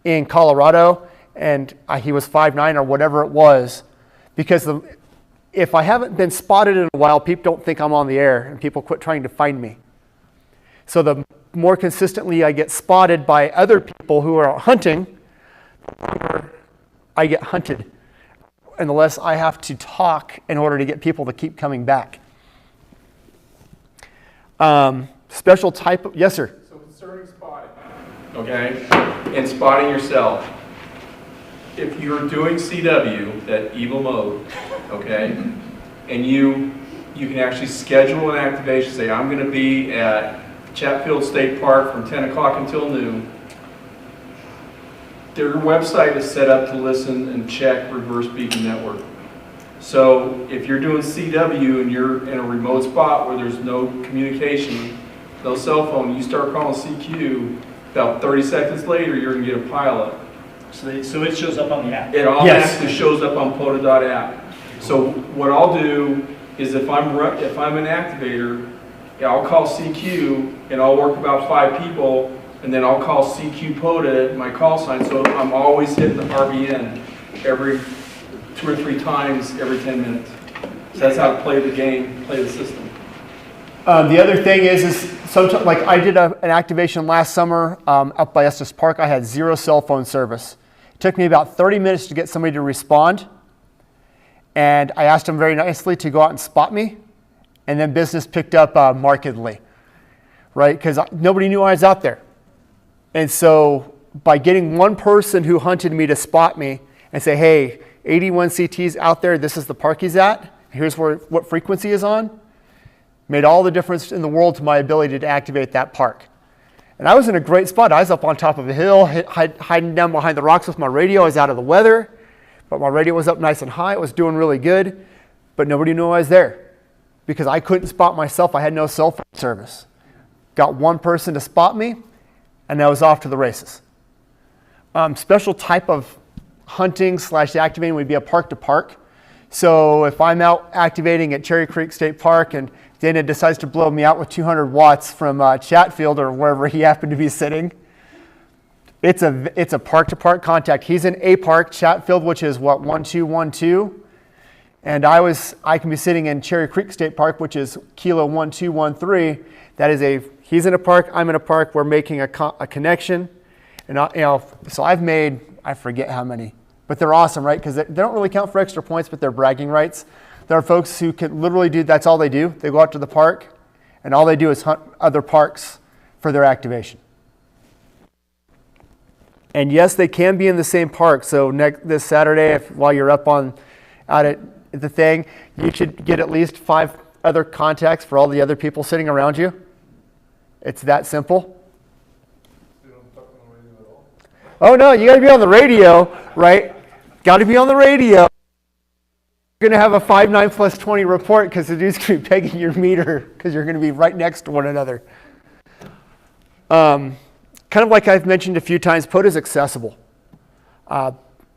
in Colorado and he was 5'9" or whatever it was. Because if I haven't been spotted in a while, people don't think I'm on the air and people quit trying to find me. So the more consistently I get spotted by other people who are hunting, the longer I get hunted. And the less I have to talk in order to get people to keep coming back. Special type of, yes, sir?
So concerning spotting, okay, and spotting yourself. If you're doing CW, that evil mode, okay, and you can actually schedule an activation, say I'm going to be at Chatfield State Park from 10 o'clock until noon. Their website is set up to listen and check reverse beacon network. So if you're doing CW and you're in a remote spot where there's no communication, no cell phone, you start calling CQ, about 30 seconds later you're going to get a pileup.
So it shows up on the app?
It automatically shows up on POTA.app. So what I'll do is if I'm an activator, I'll call CQ and I'll work about 5 people and then I'll call CQ POTA, my call sign, so I'm always hitting the RBN every 2 or 3 times every 10 minutes. So that's how to play the game, play the system.
The other thing is sometimes, like I did an activation last summer up by Estes Park. I had 0 cell phone service. It took me about 30 minutes to get somebody to respond. And I asked them very nicely to go out and spot me. And then business picked up markedly, right? Because nobody knew I was out there. And so by getting one person who hunted me to spot me and say, hey, 81 CT's out there, this is the park he's at, here's what frequency is on, made all the difference in the world to my ability to activate that park. And I was in a great spot. I was up on top of a hill, hiding down behind the rocks with my radio. I was out of the weather, but my radio was up nice and high. It was doing really good, but nobody knew I was there because I couldn't spot myself. I had no cell phone service. Got one person to spot me, and I was off to the races. Special type of hunting / activating would be a park to park. So if I'm out activating at Cherry Creek State Park and Dana decides to blow me out with 200 watts from Chatfield or wherever he happened to be sitting, it's a park to park contact. He's in a park, Chatfield, which is what, 1212, and I can be sitting in Cherry Creek State Park, which is Kilo 1213. He's in a park, I'm in a park. We're making a connection, and so I've made, I forget how many, but they're awesome, right? Because they don't really count for extra points, but they're bragging rights. There are folks who can literally that's all they do. They go out to the park, and all they do is hunt other parks for their activation. And yes, they can be in the same park. So this Saturday, while you're out at the thing, you should get at least 5 other contacts for all the other people sitting around you. It's that simple. Oh no, you got to be on the radio, right? Got to be on the radio. You're going to have a 5, 9 + 20 report because the dude's going to be pegging your meter because you're going to be right next to one another. Kind of like I've mentioned a few times, POTA is accessible.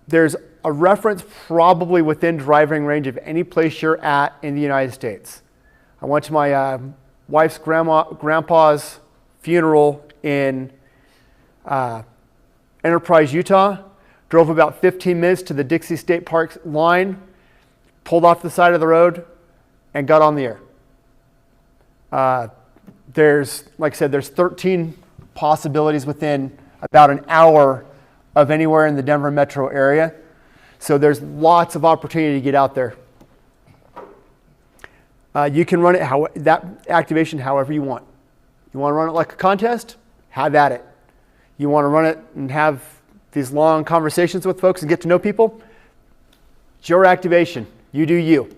There's a reference probably within driving range of any place you're at in the United States. I went to my wife's grandpa's funeral in Enterprise, Utah, drove about 15 minutes to the Dixie State Park line, pulled off the side of the road, and got on the air. Like I said, there's 13 possibilities within about an hour of anywhere in the Denver metro area. So there's lots of opportunity to get out there. You can run it that activation however you want. You want to run it like a contest? Have at it. You want to run it and have these long conversations with folks and get to know people? It's your activation. You do you.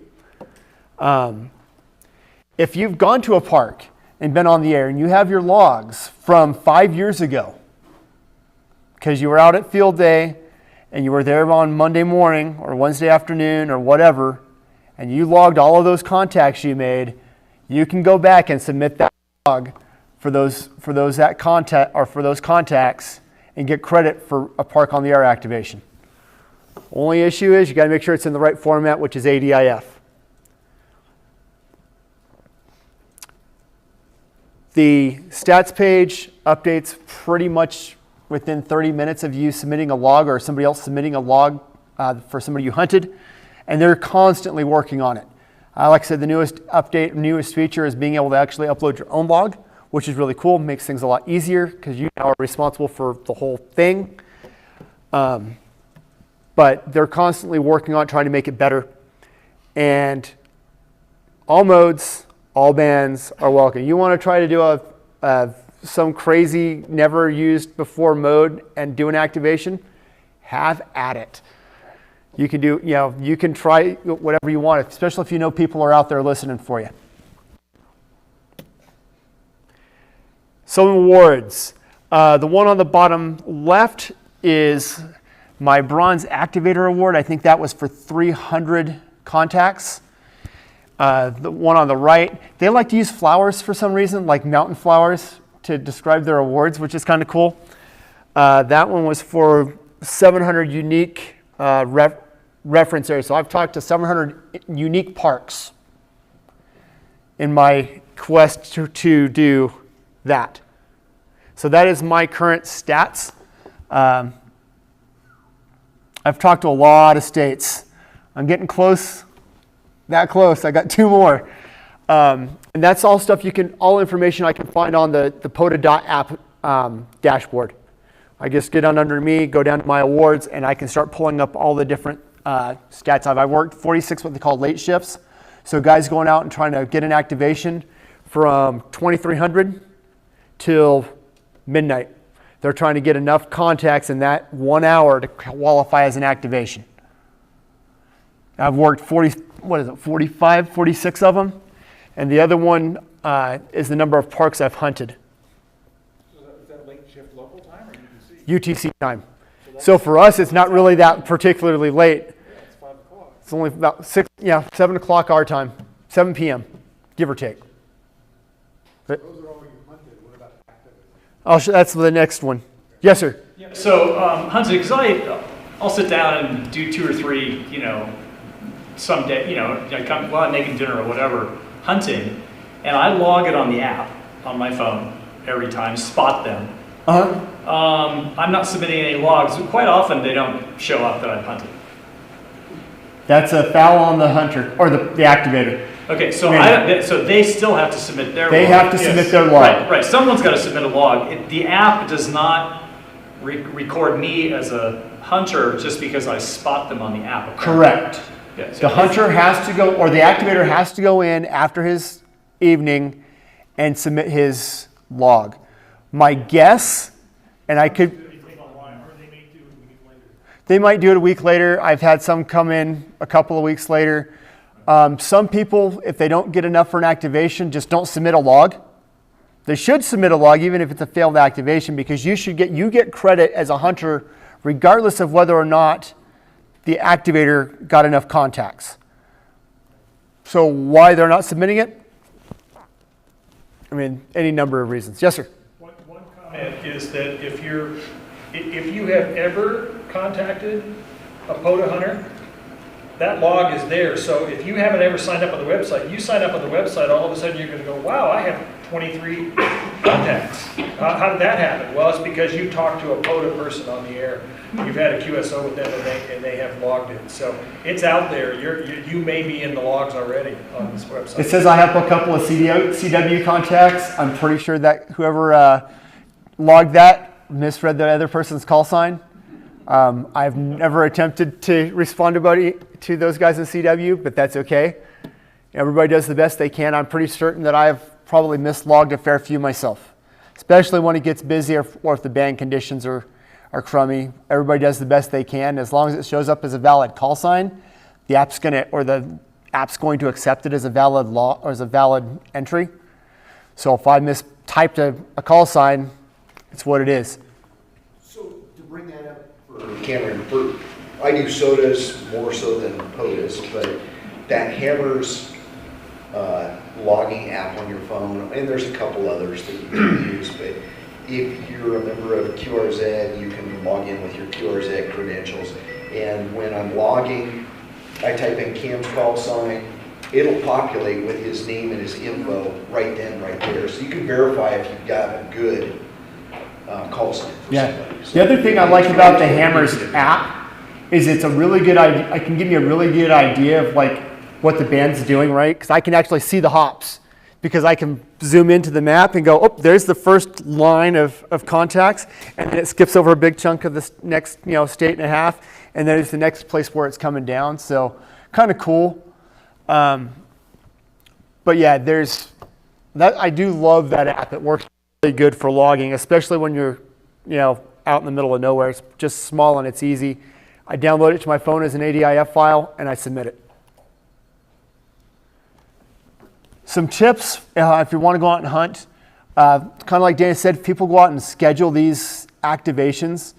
If you've gone to a park and been on the air and you have your logs from 5 years ago because you were out at field day and you were there on Monday morning or Wednesday afternoon or whatever, and you logged all of those contacts you made, you can go back and submit that log for those contacts and get credit for a park on the air activation. Only issue is you got to make sure it's in the right format, which is ADIF. The stats page updates pretty much within 30 minutes of you submitting a log or somebody else submitting a log for somebody you hunted, and they're constantly working on it. Like I said, the newest feature is being able to actually upload your own log, which is really cool, makes things a lot easier because you now are responsible for the whole thing. But they're constantly working on trying to make it better. And all modes, all bands are welcome. You want to try to do some crazy, never used before mode and do an activation? Have at it. You can you can try whatever you want, especially if you know people are out there listening for you. Some awards. The one on the bottom left is my Bronze Activator Award. I think that was for 300 contacts. The one on the right, they like to use flowers for some reason, like mountain flowers, to describe their awards, which is kind of cool. That one was for 700 unique reference areas. So I've talked to 700 unique parks in my quest to do that. So that is my current stats. I've talked to a lot of states. I'm getting close that close. I got 2 more. And that's all stuff all information I can find on the POTA.app dashboard. I just get on under me, go down to my awards, and I can start pulling up all the different stats. I've worked 46 what they call late shifts. So guys going out and trying to get an activation from 2300 till midnight. They're trying to get enough contacts in that 1 hour to qualify as an activation. I've worked 45, 46 of them. And the other one is the number of parks I've hunted.
Is that late shift local time or
UTC time. So for us, it's not really that particularly late.
Yeah, it's 5 o'clock.
It's only about 7 o'clock our time, 7 p.m., give or take. But,
Those are all you hunted. What about activities?
that's the next one. Yes, sir.
Yeah, so hunting, because I'll sit down and do 2 or 3, some day, I come, well, I'm making dinner or whatever, hunting, and I log it on the app on my phone every time, spot them. I'm not submitting any logs. Quite often they don't show up that I've hunted.
That's a foul on the hunter or the activator.
Okay, so so they still have to submit their log.
They have to submit their log.
Right. Someone's got to submit a log. The app does not record me as a hunter just because I spot them on the app.
Correct.
Yeah, so
the hunter has to go, or the activator has to go in after his evening and submit his log. My guess, and I could, they might do it a week later. I've had some come in a couple of weeks later. Some people, if they don't get enough for an activation, just don't submit a log. They should submit a log even if it's a failed activation, because you get credit as a hunter regardless of whether or not the activator got enough contacts. So why they're not submitting it? I mean, any number of reasons. Yes, sir.
One comment is that if you have ever contacted a POTA hunter, that log is there. So if you haven't ever signed up on the website, you sign up on the website, all of a sudden you're going to go, wow, I have 23 contacts. How did that happen? Well, it's because you talked to a POTA person on the air. You've had a QSO with them and they have logged it. So it's out there. You may be in the logs already on this website.
It says I have a couple of CW contacts. I'm pretty sure that whoever logged that misread the other person's call sign. I've never attempted to respond to those guys in CW, but that's okay. Everybody does the best they can. I'm pretty certain that I've probably mislogged a fair few myself, especially when it gets busy or if the band conditions are crummy. Everybody does the best they can. As long as it shows up as a valid call sign, the app's going to accept it as a valid law or as a valid entry. So if I mistyped a call sign, it's what it is.
So to bring that up for Cameron, I do sodas more so than POTAs, but that Hammers logging app on your phone, and there's a couple others that you can use, but if you're a member of QRZ, you can log in with your QRZ credentials. And when I'm logging, I type in Cam's call sign, it'll populate with his name and his info right then, right there. So you can verify if you've got a good call sign for somebody. So
the other thing I like about the Hammers app is it's a really good idea. I can give you a really good idea of like what the band's doing, right? Because I can actually see the hops. Because I can zoom into the map and go, oh, there's the first line of contacts, and then it skips over a big chunk of this next state and a half, and then it's the next place where it's coming down. So kind of cool. But yeah, I do love that app. It works really good for logging, especially when you're out in the middle of nowhere. It's just small and it's easy. I download it to my phone as an ADIF file and I submit it. Some tips if you want to go out and hunt. Kind of like Dana said, people go out and schedule these activations.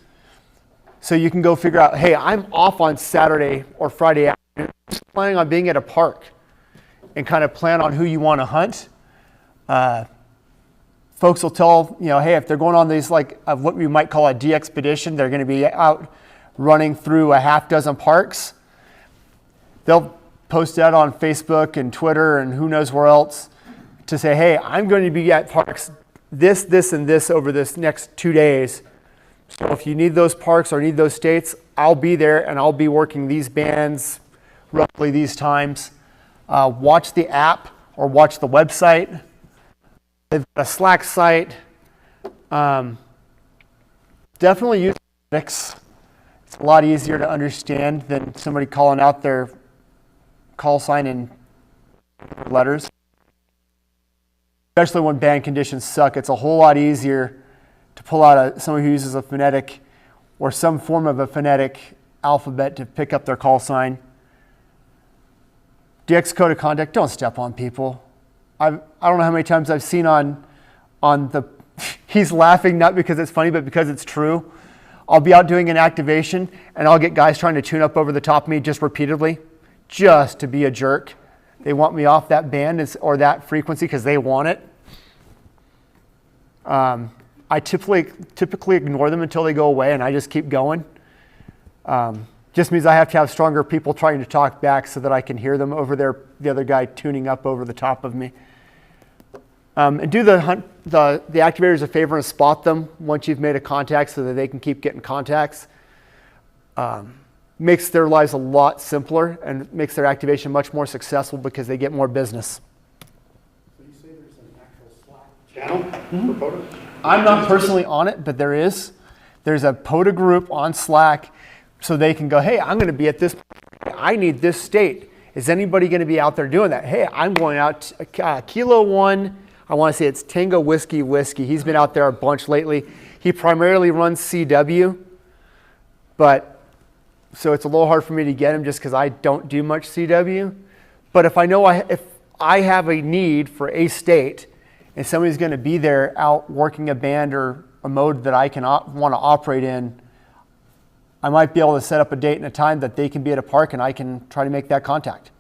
So you can go figure out, hey, I'm off on Saturday or Friday afternoon. I'm just planning on being at a park, and kind of plan on who you want to hunt. Folks will tell, hey, if they're going on these what we might call a de-expedition, they're going to be out running through a half dozen parks. They'll post that on Facebook and Twitter and who knows where else to say, hey, I'm going to be at parks this, and this over this next 2 days. So if you need those parks or need those states, I'll be there and I'll be working these bands roughly these times. watch the app or watch the website. They've got a Slack site. Definitely use analytics. It's a lot easier to understand than somebody calling out their call sign in letters. Especially when band conditions suck, it's a whole lot easier to pull out someone who uses a phonetic or some form of a phonetic alphabet to pick up their call sign. DX code of conduct, don't step on people. I don't know how many times I've seen on the, he's laughing not because it's funny, but because it's true. I'll be out doing an activation and I'll get guys trying to tune up over the top of me just repeatedly, just to be a jerk. They want me off that band or that frequency because they want it. I typically ignore them until they go away and I just keep going. Just means I have to have stronger people trying to talk back so that I can hear them over there, the other guy tuning up over the top of me. And do the activators a favor and spot them once you've made a contact so that they can keep getting contacts. Makes their lives a lot simpler and makes their activation much more successful because they get more business.
So you say there's an actual Slack channel for POTA?
I'm not personally on it, but there is. There's a POTA group on Slack so they can go, hey, I'm going to be at this, I need this state. Is anybody going to be out there doing that? Hey, I'm going out to Kilo 1. I want to say it's Tango Whiskey. He's been out there a bunch lately. He primarily runs CW, but so it's a little hard for me to get him just because I don't do much CW. But if I know if I have a need for a state and somebody's going to be there out working a band or a mode that I can want to operate in, I might be able to set up a date and a time that they can be at a park and I can try to make that contact.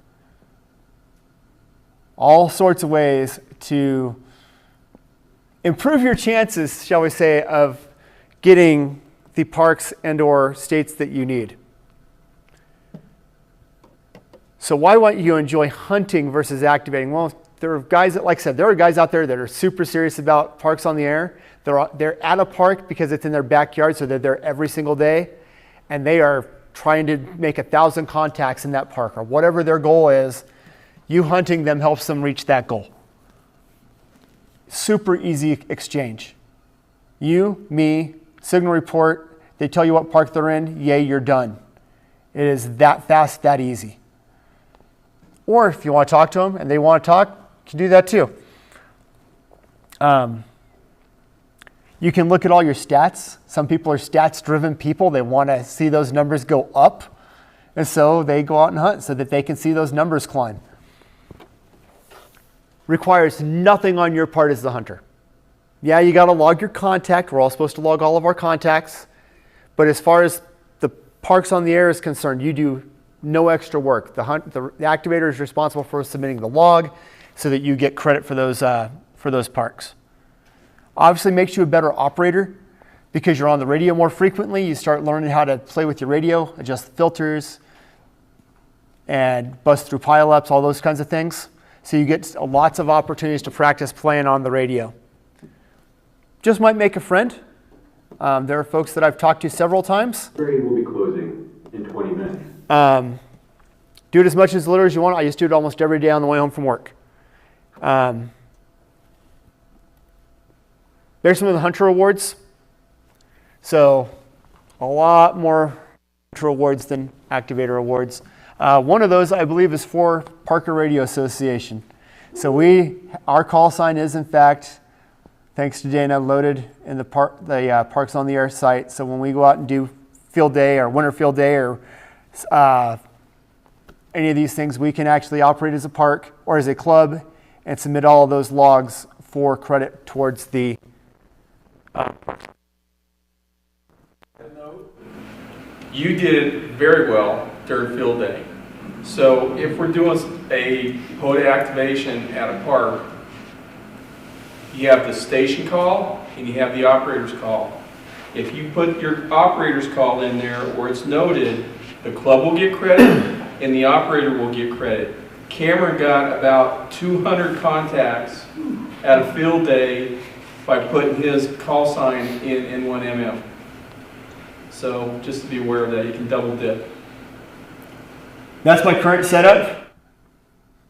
All sorts of ways to improve your chances, shall we say, of getting the parks and or states that you need. So why won't you enjoy hunting versus activating? Well, there are guys that, like I said, there are guys out there that are super serious about parks on the air. They're at a park because it's in their backyard, so they're there every single day, and they are trying to make 1,000 contacts in that park, or whatever their goal is. You hunting them helps them reach that goal. Super easy exchange. You, me, signal report, they tell you what park they're in, yay, you're done. It is that fast, that easy. Or if you want to talk to them and they want to talk, you can do that too. You can look at all your stats. Some people are stats-driven people. They want to see those numbers go up. And so they go out and hunt so that they can see those numbers climb. Requires nothing on your part as the hunter. Yeah, you got to log your contact. We're all supposed to log all of our contacts. But as far as the parks on the air is concerned, you do no extra work. The activator is responsible for submitting the log so that you get credit for those parks. Obviously makes you a better operator because you're on the radio more frequently. You start learning how to play with your radio, adjust the filters, and bust through pileups, all those kinds of things. So you get lots of opportunities to practice playing on the radio. Just might make a friend. There are folks that I've talked to several times.
We'll be closing in 20 minutes.
Do it as much as little as you want. I just do it almost every day on the way home from work. There's some of the Hunter Awards. So a lot more Hunter Awards than Activator Awards. One of those, I believe, is for Parker Radio Association. So our call sign is, in fact, thanks to Dana, loaded in the Parks on the Air site. So when we go out and do field day or winter field day or any of these things, we can actually operate as a park or as a club and submit all of those logs for credit towards the
You did very well during field day. So if we're doing a POTA activation at a park, you have the station call and you have the operator's call. If you put your operator's call in there where it's noted, the club will get credit and the operator will get credit. Cameron got about 200 contacts at a field day by putting his call sign in N1MM. So just to be aware of that, you can double dip.
That's my current setup.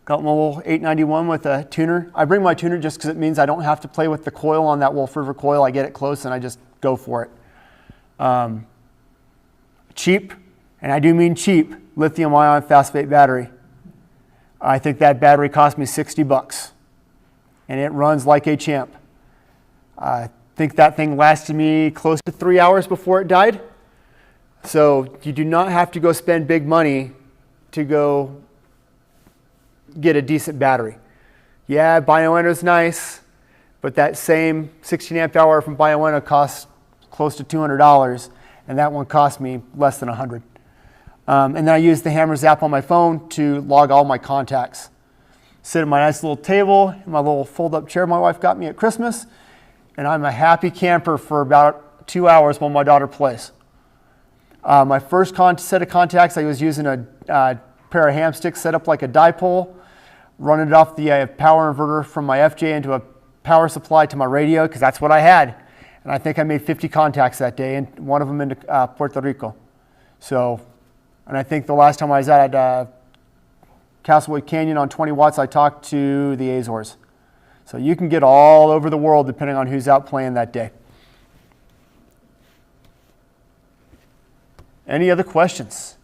Got my little 891 with a tuner. I bring my tuner just because it means I don't have to play with the coil on that Wolf River coil. I get it close and I just go for it. Cheap, and I do mean cheap, lithium ion phosphate battery. I think that battery cost me $60 and it runs like a champ. I think that thing lasted me close to 3 hours before it died. So you do not have to go spend big money to go get a decent battery. Yeah, Bioenna is nice, but that same 16 amp hour from Bioenna costs close to $200, and that one cost me less than $100. And then I use the Hammers app on my phone to log all my contacts. Sit at my nice little table, in my little fold-up chair my wife got me at Christmas, and I'm a happy camper for about 2 hours while my daughter plays. My first set of contacts, I was using a pair of ham sticks set up like a dipole, running it off the power inverter from my FJ into a power supply to my radio, because that's what I had. And I think I made 50 contacts that day, and one of them into Puerto Rico. So, and I think the last time I was at Castlewood Canyon on 20 watts, I talked to the Azores. So you can get all over the world depending on who's out playing that day. Any other questions?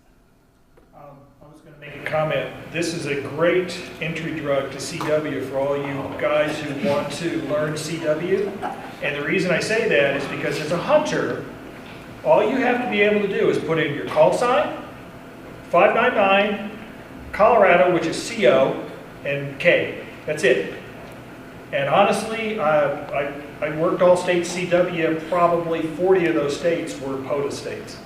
Make a comment. This is a great entry drug to CW for all you guys who want to learn CW. And the reason I say that is because as a hunter, all you have to be able to do is put in your call sign, 599, Colorado, which is CO, and K. That's it. And honestly, I worked all states CW, probably 40 of those states were POTA states.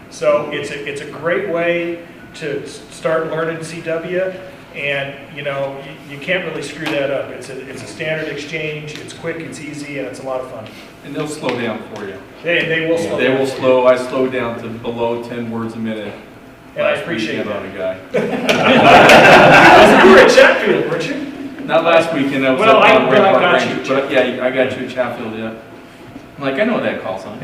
So it's a great way to start learning CW, and you can't really screw that up. It's a standard exchange. It's quick, it's easy, and it's a lot of fun.
And they'll slow down for you.
They will slow.
They will slow. I slowed down to below 10 words a minute.
And I appreciate that.
On a guy.
You were at Chatfield, weren't you?
Not last weekend. I was
well,
up on Red Park
got
Range,
you.
but yeah, I got you at Chatfield. Yeah. I'm like, I know that call sign.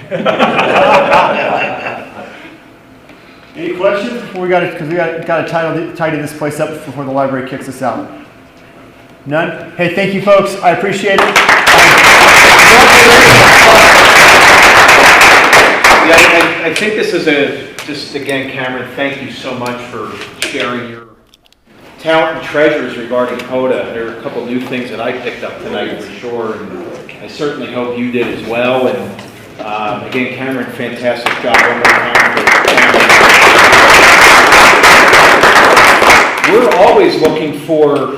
Any questions before we got it? Because we got to tidy this place up before the library kicks us out. None? Hey, thank you, folks. I appreciate it.
Yeah, I think this is just again, Cameron, thank you so much for sharing your talent and treasures regarding POTA. There are a couple new things that I picked up tonight for sure, and I certainly hope you did as well. And again, Cameron, fantastic job one more time for Cameron. We're always looking for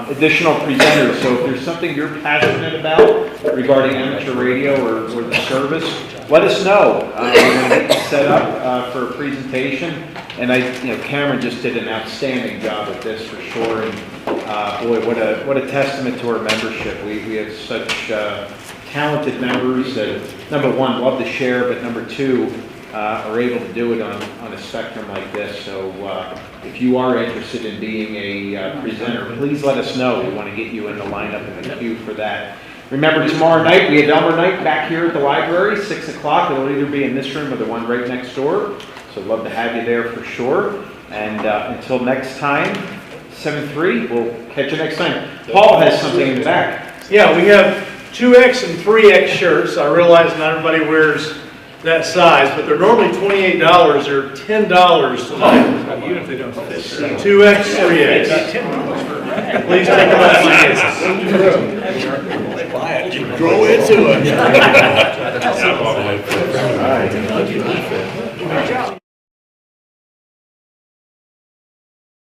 additional presenters, so if there's something you're passionate about regarding amateur radio or the service, let us know. We're going to get you set up for a presentation. And Cameron just did an outstanding job at this for sure. And boy, what a testament to our membership. We have such talented members that, number one, love to share, but number two, are able to do it on a spectrum like this. So if you are interested in being a presenter, please let us know. We want to get you in the lineup in the queue for that. Remember, tomorrow night we have Elmer Night back here at the library, 6 o'clock. It'll either be in this room or the one right next door. So love to have you there for sure. And until next time, 7-3, we'll catch you next time. Paul has something in the back.
Yeah, we have 2X and 3X shirts. I realize not everybody wears that size, but they're normally $28. They're $10 tonight.
Even if they don't fit.
2X, 3X. Please take them out.
Grow into it.
All right.